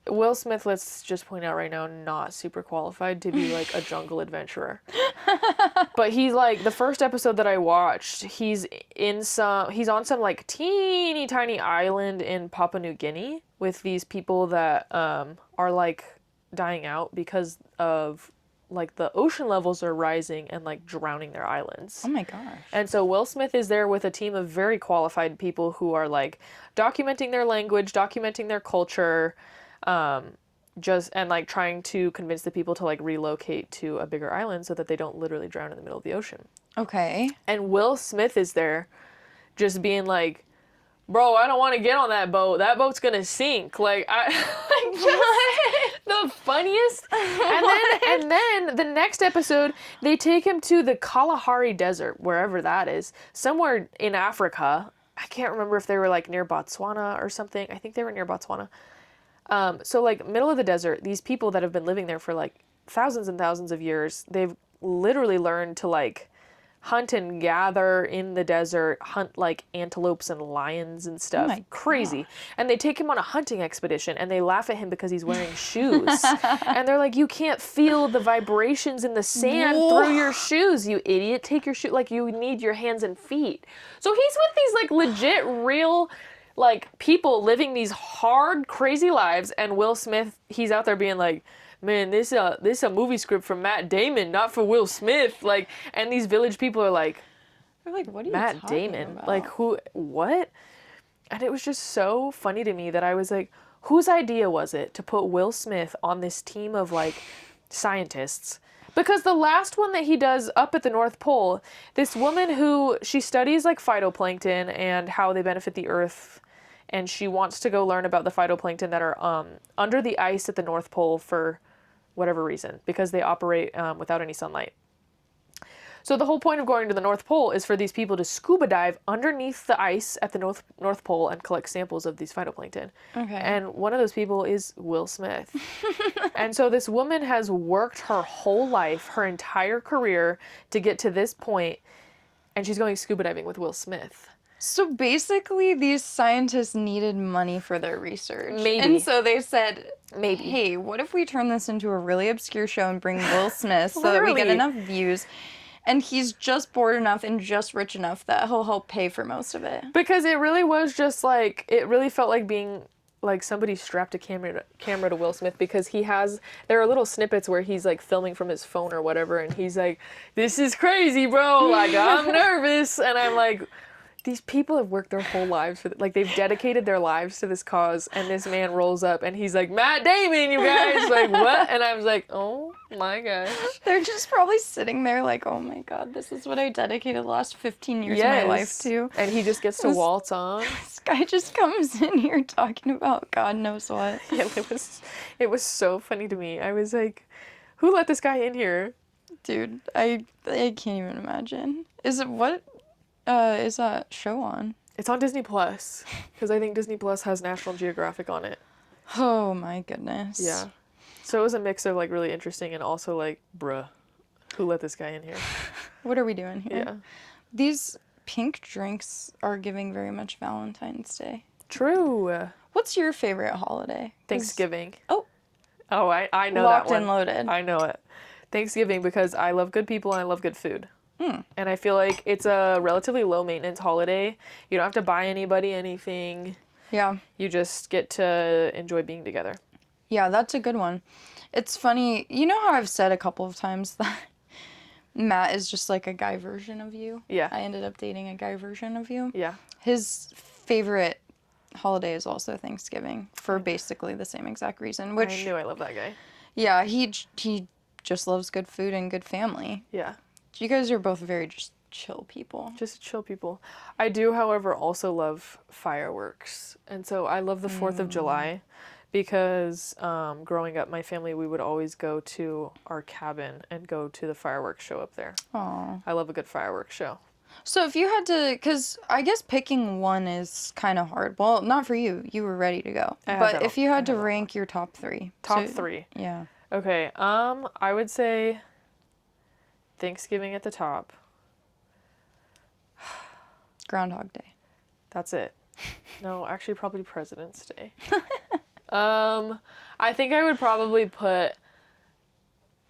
Will Smith, let's just point out right now, not super qualified to be like a jungle adventurer. But he's like, the first episode that I watched, he's on some like teeny tiny island in Papua New Guinea with these people that are like dying out because of like the ocean levels are rising and like drowning their islands. Oh my gosh. And so Will Smith is there with a team of very qualified people who are like documenting their language, documenting their culture, and like trying to convince the people to like relocate to a bigger island so that they don't literally drown in the middle of the ocean. Okay. And Will Smith is there just being like, bro, I don't want to get on that boat. That boat's gonna sink. Like, the funniest. And then the next episode, they take him to the Kalahari Desert, wherever that is, somewhere in Africa. I can't remember if they were like near Botswana or something. I think they were near Botswana. So like middle of the desert, these people that have been living there for like thousands and thousands of years, they've literally learned to like hunt and gather in the desert, hunt like antelopes and lions and stuff. Oh my Crazy. And they take him on a hunting expedition and they laugh at him because he's wearing shoes. And they're like, you can't feel the vibrations in the sand through your shoes, you idiot. Take your shoe, like you need your hands and feet. So he's with these like legit real like people living these hard, crazy lives, and Will Smith, he's out there being like, man, this a movie script for Matt Damon, not for Will Smith. Like, and these village people are like, They're like, what are you Matt talking Damon? about? Like, who, what? And it was just so funny to me that I was like, whose idea was it to put Will Smith on this team of like scientists? Because the last one that he does up at the North Pole, this woman who, she studies like phytoplankton and how they benefit the earth, and she wants to go learn about the phytoplankton that are under the ice at the North Pole for whatever reason, because they operate without any sunlight. So the whole point of going to the North Pole is for these people to scuba dive underneath the ice at the North Pole and collect samples of these phytoplankton. Okay. And one of those people is Will Smith. And so this woman has worked her whole life, her entire career, to get to this point, and she's going scuba diving with Will Smith. So basically, these scientists needed money for their research. Maybe. And so they said, Maybe. hey, what if we turn this into a really obscure show and bring Will Smith so that we get Literally. enough views? And he's just bored enough and just rich enough that he'll help pay for most of it. Because it really was just like, it really felt like being like somebody strapped a camera to Will Smith, because there are little snippets where he's like filming from his phone or whatever, and he's like, this is crazy, bro, like I'm nervous, and I'm like, these people have worked their whole lives for like they've dedicated their lives to this cause, and this man rolls up and he's like, Matt Damon, you guys, like what? And I was like, oh my gosh. They're just probably sitting there like, oh my god, this is what I dedicated the last 15 years of my life to. And he just gets to waltz on. This guy just comes in here talking about God knows what. Yeah, it was so funny to me. I was like, who let this guy in here? Dude, I can't even imagine. Is that show on? It's on Disney Plus, because I think Disney Plus has National Geographic on it. Oh my goodness. Yeah. So it was a mix of like really interesting and also like, bruh, who let this guy in here? What are we doing here? Yeah. These pink drinks are giving very much Valentine's Day. True. What's your favorite holiday? Thanksgiving. Oh, I know locked that one. and loaded. I know it. Thanksgiving, because I love good people and I love good food. And I feel like it's a relatively low maintenance holiday. You don't have to buy anybody anything. Yeah. You just get to enjoy being together. Yeah, that's a good one. It's funny. You know how I've said a couple of times that Matt is just like a guy version of you? Yeah. I ended up dating a guy version of you. Yeah. His favorite holiday is also Thanksgiving for basically the same exact reason, which I knew I loved that guy. yeah, he just loves good food and good family. Yeah. You guys are both very just chill people. Just chill people. I do, however, also love fireworks. And so I love the 4th of July because growing up, my family, we would always go to our cabin and go to the fireworks show up there. Aww. I love a good fireworks show. So if you had to, because I guess picking one is kind of hard. Well, not for you. You were ready to go. But if you had to rank your top 3. Top 3. Yeah. Okay. I would say Thanksgiving at the top. Groundhog Day. That's it. No, actually probably President's Day. I think I would probably put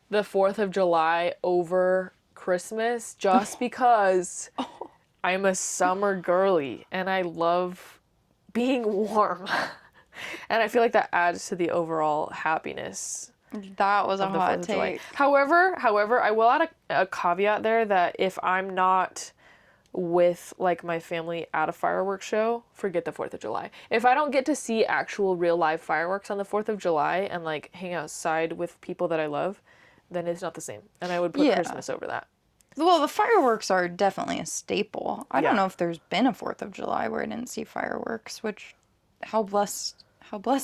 the 4th of July over Christmas just because I'm a summer girly and I love being warm. And I feel like that adds to the overall happiness. That was a hot take. However, I will add a caveat there that if I'm not with like my family at a fireworks show, forget the 4th of July. If I don't get to see actual real live fireworks on the 4th of July and like hang outside with people that I love, then it's not the same. And I would put Christmas over that. Well, the fireworks are definitely a staple. I don't know if there's been a 4th of July where I didn't see fireworks, which how blessed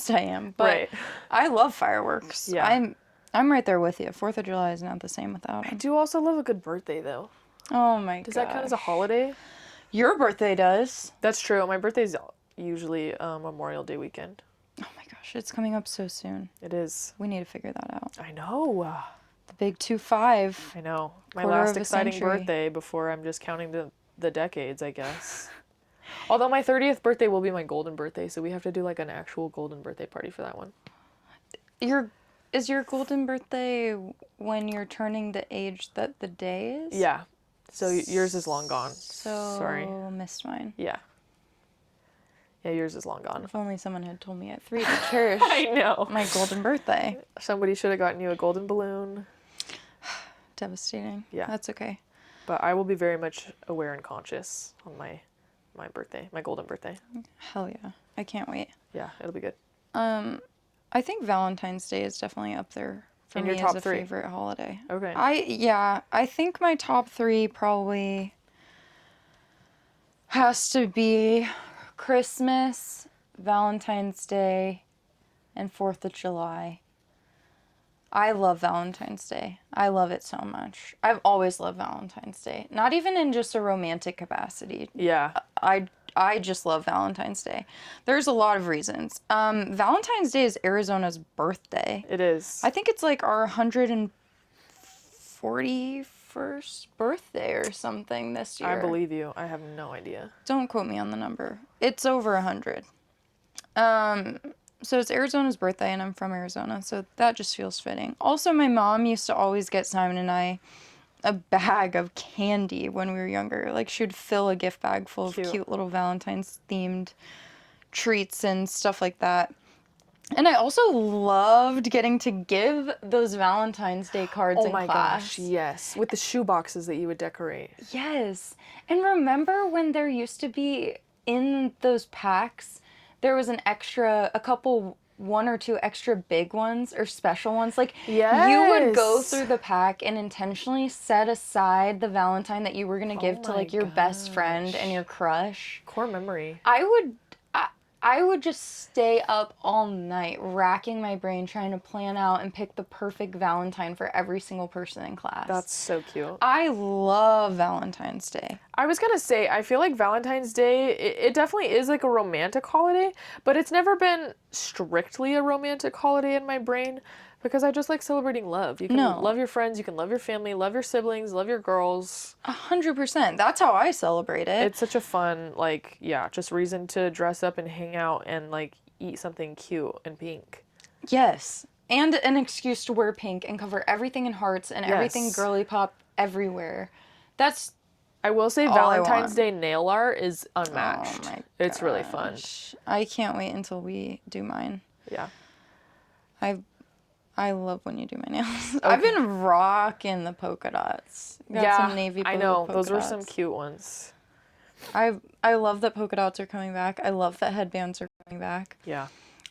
I am. But I love fireworks. Yeah. I'm right there with you. 4th of July is not the same without them. I do also love a good birthday though. Oh my god. Does that count as a holiday? Your birthday does. That's true. My birthday's usually Memorial Day weekend. Oh my gosh, it's coming up so soon. It is. We need to figure that out. I know. The big 2-5. I know. My last exciting birthday before I'm just counting the decades, I guess. Although my 30th birthday will be my golden birthday, so we have to do like an actual golden birthday party for that one. Is your golden birthday when you're turning the age that the day is? Yeah. So yours is long gone. So sorry. Missed mine. Yeah. Yeah, yours is long gone. If only someone had told me at 3 to cherish I know. my golden birthday. Somebody should have gotten you a golden balloon. Devastating. Yeah. That's okay. But I will be very much aware and conscious on my birthday, my golden birthday. Hell yeah. I can't wait. Yeah, it'll be good. I think Valentine's Day is definitely up there for me as a favorite holiday. Okay. I think my top 3 probably has to be Christmas, Valentine's Day, and 4th of July. I love Valentine's Day. I love it so much. I've always loved Valentine's Day. Not even in just a romantic capacity. Yeah. I just love Valentine's Day. There's a lot of reasons. Valentine's Day is Arizona's birthday. It is. I think it's like our 141st birthday or something this year. I believe you. I have no idea. Don't quote me on the number. It's over 100. So it's Arizona's birthday, and I'm from Arizona, so that just feels fitting. Also, my mom used to always get Simon and I a bag of candy when we were younger. Like, she would fill a gift bag full of cute little Valentine's-themed treats and stuff like that. And I also loved getting to give those Valentine's Day cards in class. Oh my gosh, yes. With the shoe boxes that you would decorate. Yes. And remember when there used to be, in those packs, there was one or two extra big ones or special ones. Like, you would go through the pack and intentionally set aside the Valentine that you were going to give to, like, your best friend and your crush. Core memory. I would just stay up all night racking my brain trying to plan out and pick the perfect Valentine for every single person in class. That's so cute. I love Valentine's Day. I was going to say, I feel like Valentine's Day, it definitely is like a romantic holiday, but it's never been strictly a romantic holiday in my brain because I just like celebrating love. You can love your friends, you can love your family, love your siblings, love your girls. 100%. That's how I celebrate it. It's such a fun, like, just reason to dress up and hang out and, like, eat something cute and pink. Yes. And an excuse to wear pink and cover everything in hearts and everything girly pop everywhere. I will say Valentine's Day nail art is unmatched. Oh my gosh. It's really fun. I can't wait until we do mine. Yeah. I love when you do my nails. Okay. I've been rocking the polka dots. Got some navy blue I know. Polka Those were dots. some cute ones. I love that polka dots are coming back. I love that headbands are coming back. Yeah.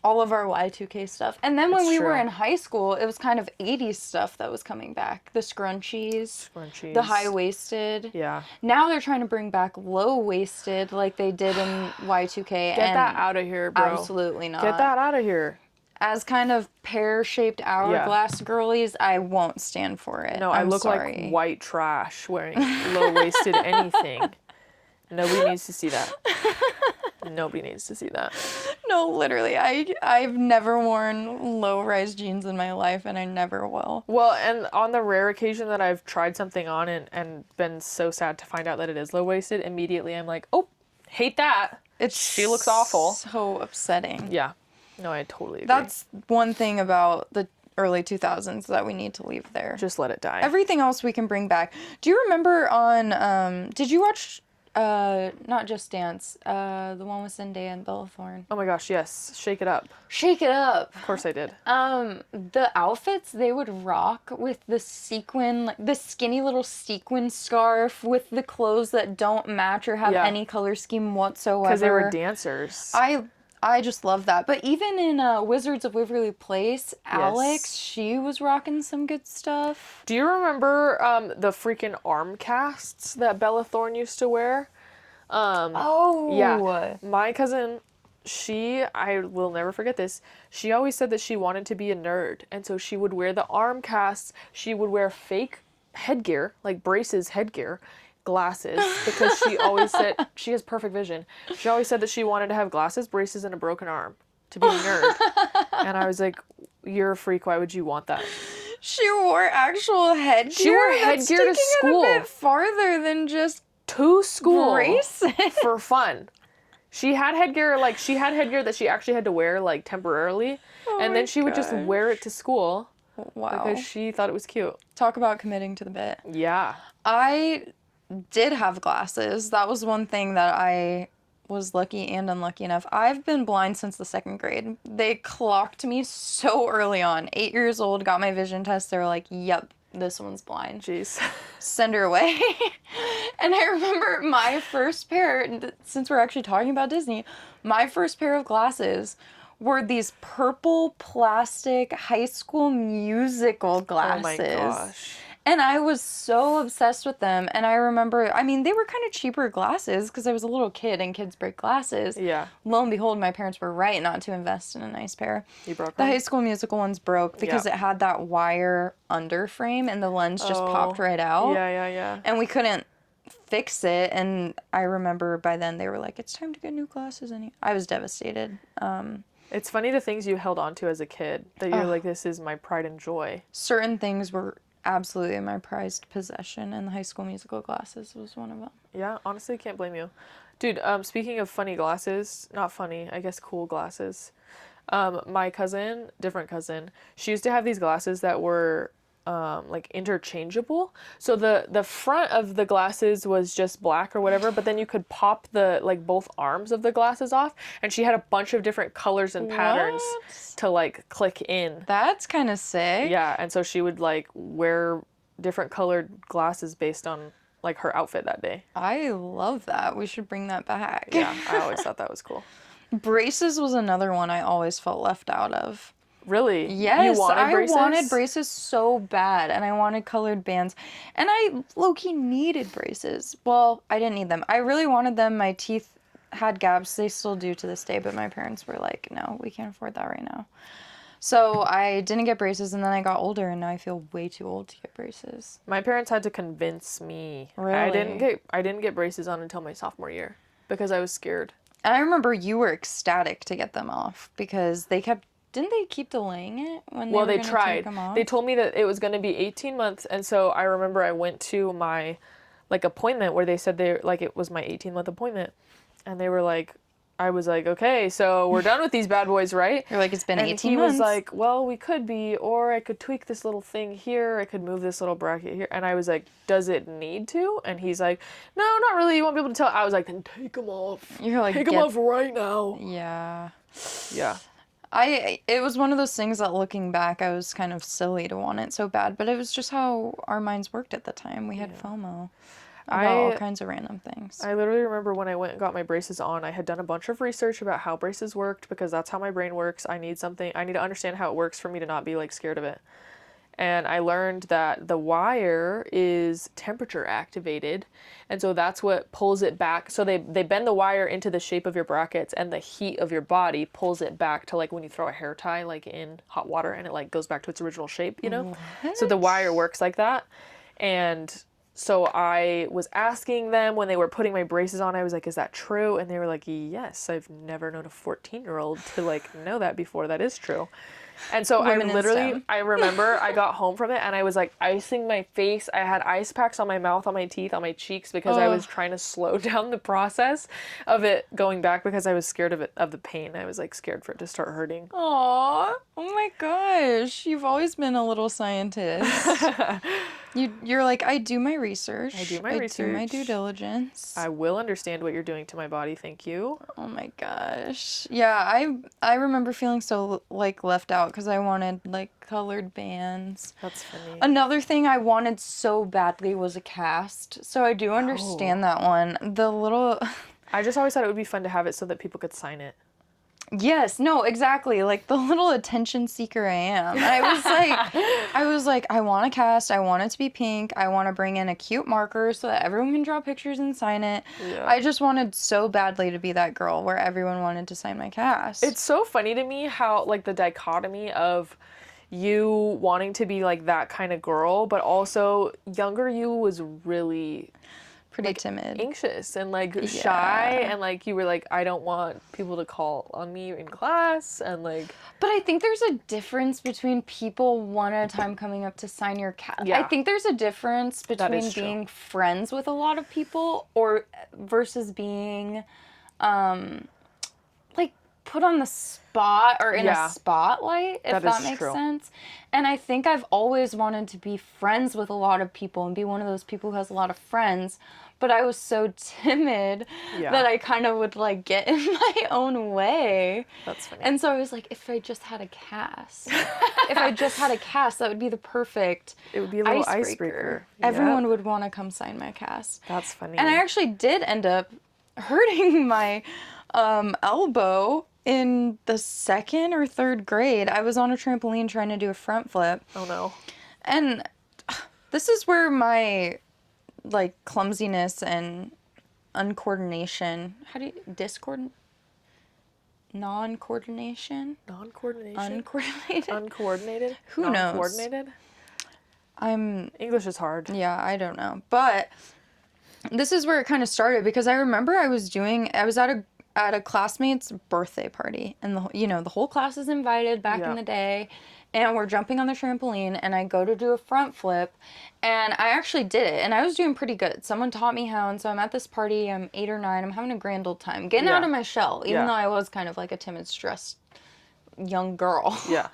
all of our Y2K stuff. And then when It's we were true. in high school, it was kind of 80s stuff that was coming back. The scrunchies, the high-waisted. Yeah. Now they're trying to bring back low-waisted like they did in Y2K. Get that out of here, bro. Absolutely not. Get that out of here. As kind of pear-shaped hourglass girlies, I won't stand for it. No, I look sorry. like white trash wearing low-waisted anything. Nobody needs to see that. Nobody needs to see that. No, literally, I've never worn low-rise jeans in my life, and I never will. Well, and on the rare occasion that I've tried something on and been so sad to find out that it is low-waisted, immediately I'm like, oh, hate that. She looks awful. So upsetting. Yeah. No, I totally agree. That's one thing about the early 2000s that we need to leave there. Just let it die. Everything else we can bring back. Do you remember on, did you watch, not Just Dance, the one with Zendaya and Bella Thorne? Oh my gosh, yes. Shake It Up. Shake It Up. Of course I did. The outfits they would rock with the sequin, like the skinny little sequin scarf with the clothes that don't match or have any color scheme whatsoever. Because they were dancers. I just love that. But even in Wizards of Waverly Place, Alex, she was rocking some good stuff. Do you remember the freaking arm casts that Bella Thorne used to wear? Yeah. My cousin, I will never forget this, she always said that she wanted to be a nerd. And so she would wear the arm casts. She would wear fake headgear, like braces headgear, glasses, because she always said, she has perfect vision. She always said that she wanted to have glasses, braces, and a broken arm to be a nerd. And I was like, you're a freak. Why would you want that? She wore actual headgear. She wore headgear to school. It a bit farther than just to school braces for fun. She had headgear that she actually had to wear like temporarily, and then she would just wear it to school. Wow. Because she thought it was cute. Talk about committing to the bit. Yeah. I did have glasses. That was one thing that I was lucky and unlucky enough. I've been blind since the 2nd grade. They clocked me so early on. 8 years old, got my vision test. They were like, yep, this one's blind. Jeez. Send her away. And I remember my first pair, since we're actually talking about Disney, my first pair of glasses were these purple plastic High School Musical glasses. Oh my gosh. And I was so obsessed with them. And I remember, I mean, they were kind of cheaper glasses because I was a little kid and kids break glasses. Yeah. Lo and behold, my parents were right not to invest in a nice pair. You broke The them? High School Musical ones broke because it had that wire under frame and the lens just popped right out. Yeah. And we couldn't fix it. And I remember by then they were like, it's time to get new glasses. And I was devastated. It's funny the things you held on to as a kid that you're like, this is my pride and joy. Certain things were absolutely my prized possession, and the High School Musical glasses was one of them. Yeah, honestly, can't blame you. Dude, speaking of funny glasses, not funny, I guess cool glasses. My cousin, different cousin, she used to have these glasses that were like interchangeable. So the front of the glasses was just black or whatever, but then you could pop the like both arms of the glasses off, and she had a bunch of different colors and patterns to like click in. That's kind of sick. Yeah, and so she would like wear different colored glasses based on like her outfit that day. I love that. We should bring that back. Yeah, I always thought that was cool. Braces was another one I always felt left out of. Really? Yes, you wanted braces? I wanted braces so bad, and I wanted colored bands, and I low-key needed braces. Well, I didn't need them. I really wanted them. My teeth had gaps. They still do to this day, but my parents were like, no, we can't afford that right now. So I didn't get braces, and then I got older, and now I feel way too old to get braces. My parents had to convince me. Really? I didn't get braces on until my sophomore year because I was scared. And I remember you were ecstatic to get them off because didn't they keep delaying it when they were going to take them off? They told me that it was going to be 18 months, and so I remember I went to my like appointment where they said it was my 18-month appointment, and they were like, I was like, okay, so we're done with these bad boys, right? You're like, it's been 18 months. And he was like, well, we could be, or I could tweak this little thing here, I could move this little bracket here, and I was like, does it need to? And he's like, no, not really, you won't be able to tell. I was like, then take them off. You're like, take them off right now. Yeah. Yeah. It was one of those things that looking back, I was kind of silly to want it so bad, but it was just how our minds worked at the time. We had FOMO. about all kinds of random things. I literally remember when I went and got my braces on, I had done a bunch of research about how braces worked because that's how my brain works. I need to understand how it works for me to not be like scared of it. And I learned that the wire is temperature activated. And so that's what pulls it back. So they bend the wire into the shape of your brackets, and the heat of your body pulls it back to like when you throw a hair tie like in hot water and it like goes back to its original shape, you know? What? So the wire works like that. And so I was asking them when they were putting my braces on, I was like, is that true? And they were like, yes, I've never known a 14-year-old to like know that before. That is true. And so I remember I got home from it and I was like icing my face. I had ice packs on my mouth, on my teeth, on my cheeks because I was trying to slow down the process of it going back because I was scared of the pain. I was like scared for it to start hurting. Aw, oh my gosh. You've always been a little scientist. You're like, I do my research. I do my due diligence. I will understand what you're doing to my body, thank you. Oh my gosh. Yeah, I remember feeling so like left out because I wanted like colored bands. That's funny. Another thing I wanted so badly was a cast. So I do understand that one. The little I just always thought it would be fun to have it so that people could sign it. Yes, no, exactly. Like the little attention seeker I am. I was like, I want a cast. I want it to be pink. I want to bring in a cute marker so that everyone can draw pictures and sign it. Yeah. I just wanted so badly to be that girl where everyone wanted to sign my cast. It's so funny to me how like the dichotomy of you wanting to be like that kind of girl, but also younger you was really pretty timid, anxious and like shy, and like you were like, I don't want people to call on me in class, and like. But I think there's a difference between people one at a time coming up to sign your cast. Yeah. I think there's a difference between being friends with a lot of people versus being like put on the spot or in a spotlight, if that makes sense. And I think I've always wanted to be friends with a lot of people and be one of those people who has a lot of friends. But I was so timid that I kind of would like get in my own way. That's funny. And so I was like, if I just had a cast, that would be the perfect It would be a little icebreaker. Everyone would want to come sign my cast. That's funny. And I actually did end up hurting my elbow in the 2nd or 3rd grade. I was on a trampoline trying to do a front flip. Oh no. And this is where my like clumsiness and uncoordination, non-coordination? Non-coordination? Uncoordinated? Uncoordinated? Who knows? Coordinated? English is hard. Yeah, I don't know. But this is where it kind of started because I remember I was at a classmate's birthday party, and the whole class is invited back in the day, and we're jumping on the trampoline, and I go to do a front flip, and I actually did it, and I was doing pretty good. Someone taught me how, and so I'm at this party, I'm 8 or 9, I'm having a grand old time, getting out of my shell, even though I was kind of like a timid, stressed young girl. Yeah.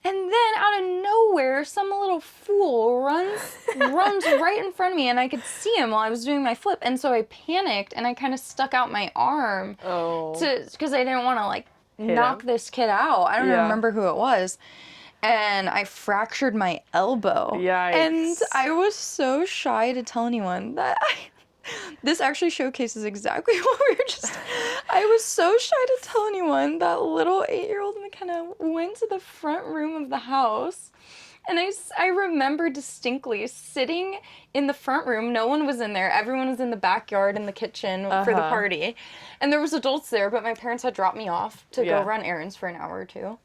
And then out of nowhere, some little fool runs right in front of me, and I could see him while I was doing my flip. And so I panicked, and I kind of stuck out my arm because I didn't want to like knock this kid out. I don't even remember who it was. And I fractured my elbow. Yikes. And I was so shy to tell anyone that this actually showcases exactly what we were just. I was so shy to tell anyone that little 8-year-old McKenna went to the front room of the house. And I remember distinctly sitting in the front room. No one was in there. Everyone was in the backyard in the kitchen for the party. And there was adults there, but my parents had dropped me off to go run errands for an hour or two.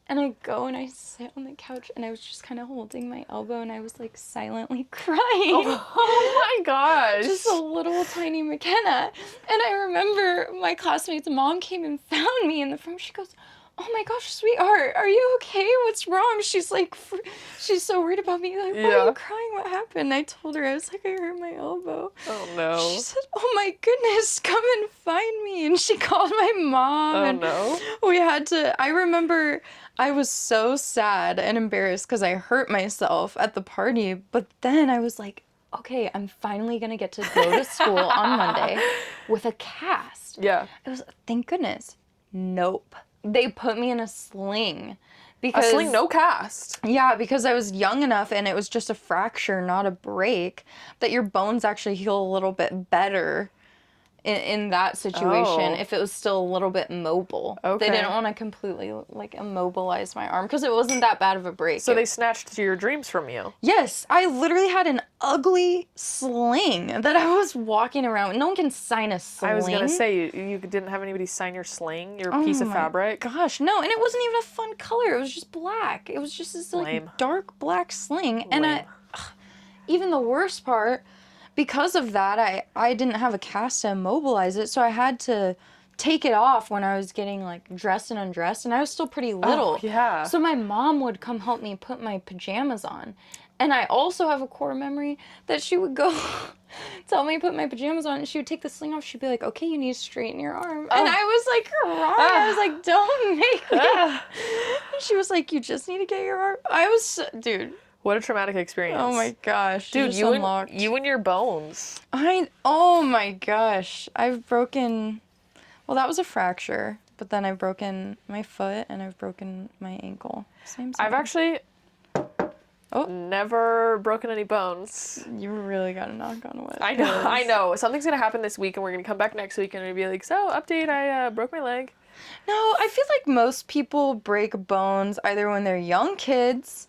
And I go and I sit on the couch and I was just kind of holding my elbow and I was like silently crying. Oh my gosh. Just a little tiny McKenna. And I remember my classmate's mom came and found me in the front. She goes, oh my gosh, sweetheart, are you okay? What's wrong? She's like, she's so worried about me. Like, why are you crying? What happened? And I told her, I was like, I hurt my elbow. Oh no. She said, oh my goodness, come and find me. And she called my mom. Oh and no. We had to, I remember I was so sad and embarrassed because I hurt myself at the party. But then I was like, okay, I'm finally going to get to go to school on Monday with a cast. Yeah. It was, thank goodness. Nope. They put me in a sling. Because, a sling, no cast. Yeah, because I was young enough and it was just a fracture, not a break, that your bones actually heal a little bit better in that situation if it was still a little bit mobile. Okay. They didn't want to completely, like, immobilize my arm because it wasn't that bad of a break. So they snatched your dreams from you. Yes, I literally had an ugly sling that I was walking around with. No one can sign a sling. I was going to say, you didn't have anybody sign your sling, your piece of fabric? Gosh, no, and it wasn't even a fun color. It was just black. It was just this, like, Lame. dark black sling. Lame. And even the worst part, because of that, I didn't have a cast to immobilize it, so I had to take it off when I was getting, like, dressed and undressed, and I was still pretty little. Oh, yeah. So my mom would come help me put my pajamas on. And I also have a core memory that she would go tell me to put my pajamas on, and she would take the sling off. She'd be like, okay, you need to straighten your arm. And I was like crying. I was like, don't make me. And she was like, you just need to get your arm. I was, dude. What a traumatic experience. Oh my gosh. Dude, you and your bones. Oh my gosh. I've broken, well, that was a fracture, but then I've broken my foot and I've broken my ankle. Same. I've actually never broken any bones. You really gotta knock on wood. I know. Something's gonna happen this week and we're gonna come back next week and it'll be like, so, update, I broke my leg. No, I feel like most people break bones either when they're young kids,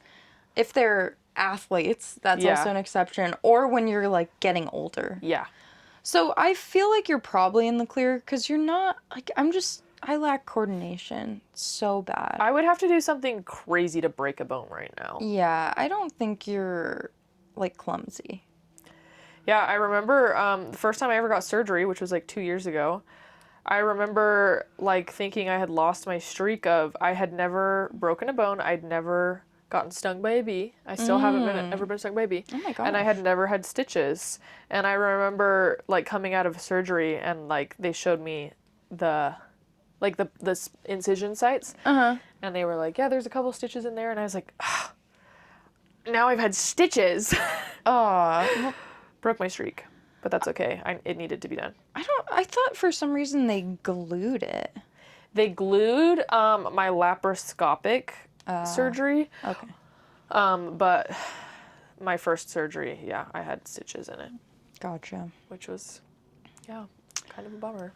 if they're athletes, that's also an exception, or when you're, like, getting older. Yeah. So I feel like you're probably in the clear because you're not, like, I lack coordination so bad. I would have to do something crazy to break a bone right now. Yeah, I don't think you're, like, clumsy. Yeah, I remember the first time I ever got surgery, which was like 2 years ago, I remember, like, thinking I had lost my streak of, I had never broken a bone, I'd never gotten stung by a bee. I still haven't ever been stung by a bee. Oh my gosh. And I had never had stitches. And I remember, like, coming out of surgery and, like, they showed me the incision sites. And they were like, yeah, there's a couple stitches in there. And I was like, ah, now I've had stitches. Aw. Broke my streak. But that's okay. It needed to be done. I thought for some reason they glued it. They glued my laparoscopic surgery. Okay. But my first surgery, yeah, I had stitches in it. Gotcha. Which was, yeah, kind of a bummer.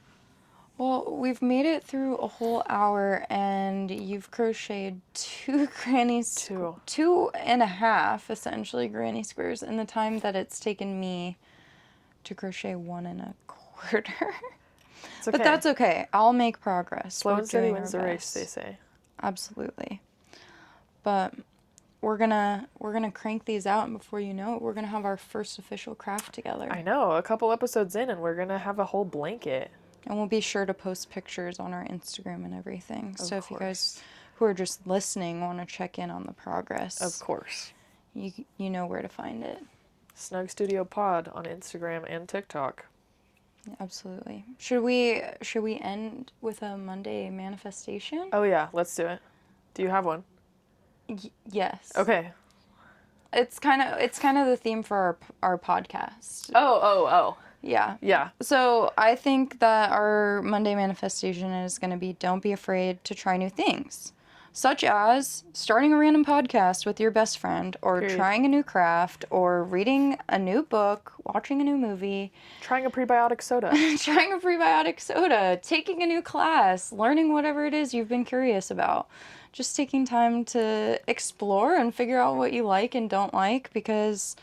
Well, we've made it through a whole hour, and you've crocheted 2 2.5, essentially, granny squares in the time that it's taken me to crochet 1 1/4. It's okay. But that's okay. I'll make progress. Slow and steady wins the race, they say. Absolutely. But we're gonna crank these out, and before you know it, we're gonna have our first official craft together. I know, a couple episodes in, and we're gonna have a whole blanket. And we'll be sure to post pictures on our Instagram and everything. So if you guys who are just listening want to check in on the progress, of course, you know where to find it. Snug Studio Pod on Instagram and TikTok. Absolutely. Should we end with a Monday manifestation? Oh yeah, let's do it. Do you have one? Yes. Okay. It's kind of the theme for our podcast. Oh. Yeah. Yeah. So I think that our Monday manifestation is going to be, don't be afraid to try new things, such as starting a random podcast with your best friend, or trying a new craft, or reading a new book, watching a new movie, trying a prebiotic soda, taking a new class, learning whatever it is you've been curious about. Just taking time to explore and figure out what you like and don't like, because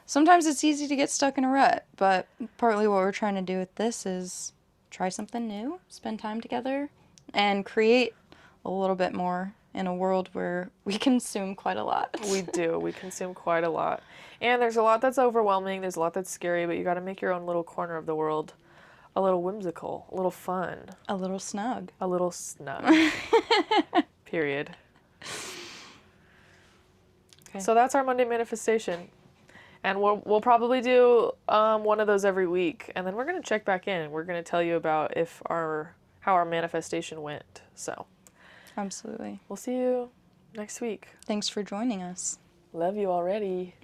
sometimes it's easy to get stuck in a rut, but partly what we're trying to do with this is try something new, spend time together, and create a little bit more in a world where we consume quite a lot. We do. We consume quite a lot. And there's a lot that's overwhelming, there's a lot that's scary, but you got to make your own little corner of the world a little whimsical, a little fun. A little snug. A little snug. Period. Okay. So that's our Monday manifestation. And we'll probably do one of those every week, and then we're going to check back in. We're going to tell you about how our manifestation went. So, absolutely. We'll see you next week. Thanks for joining us. Love you already.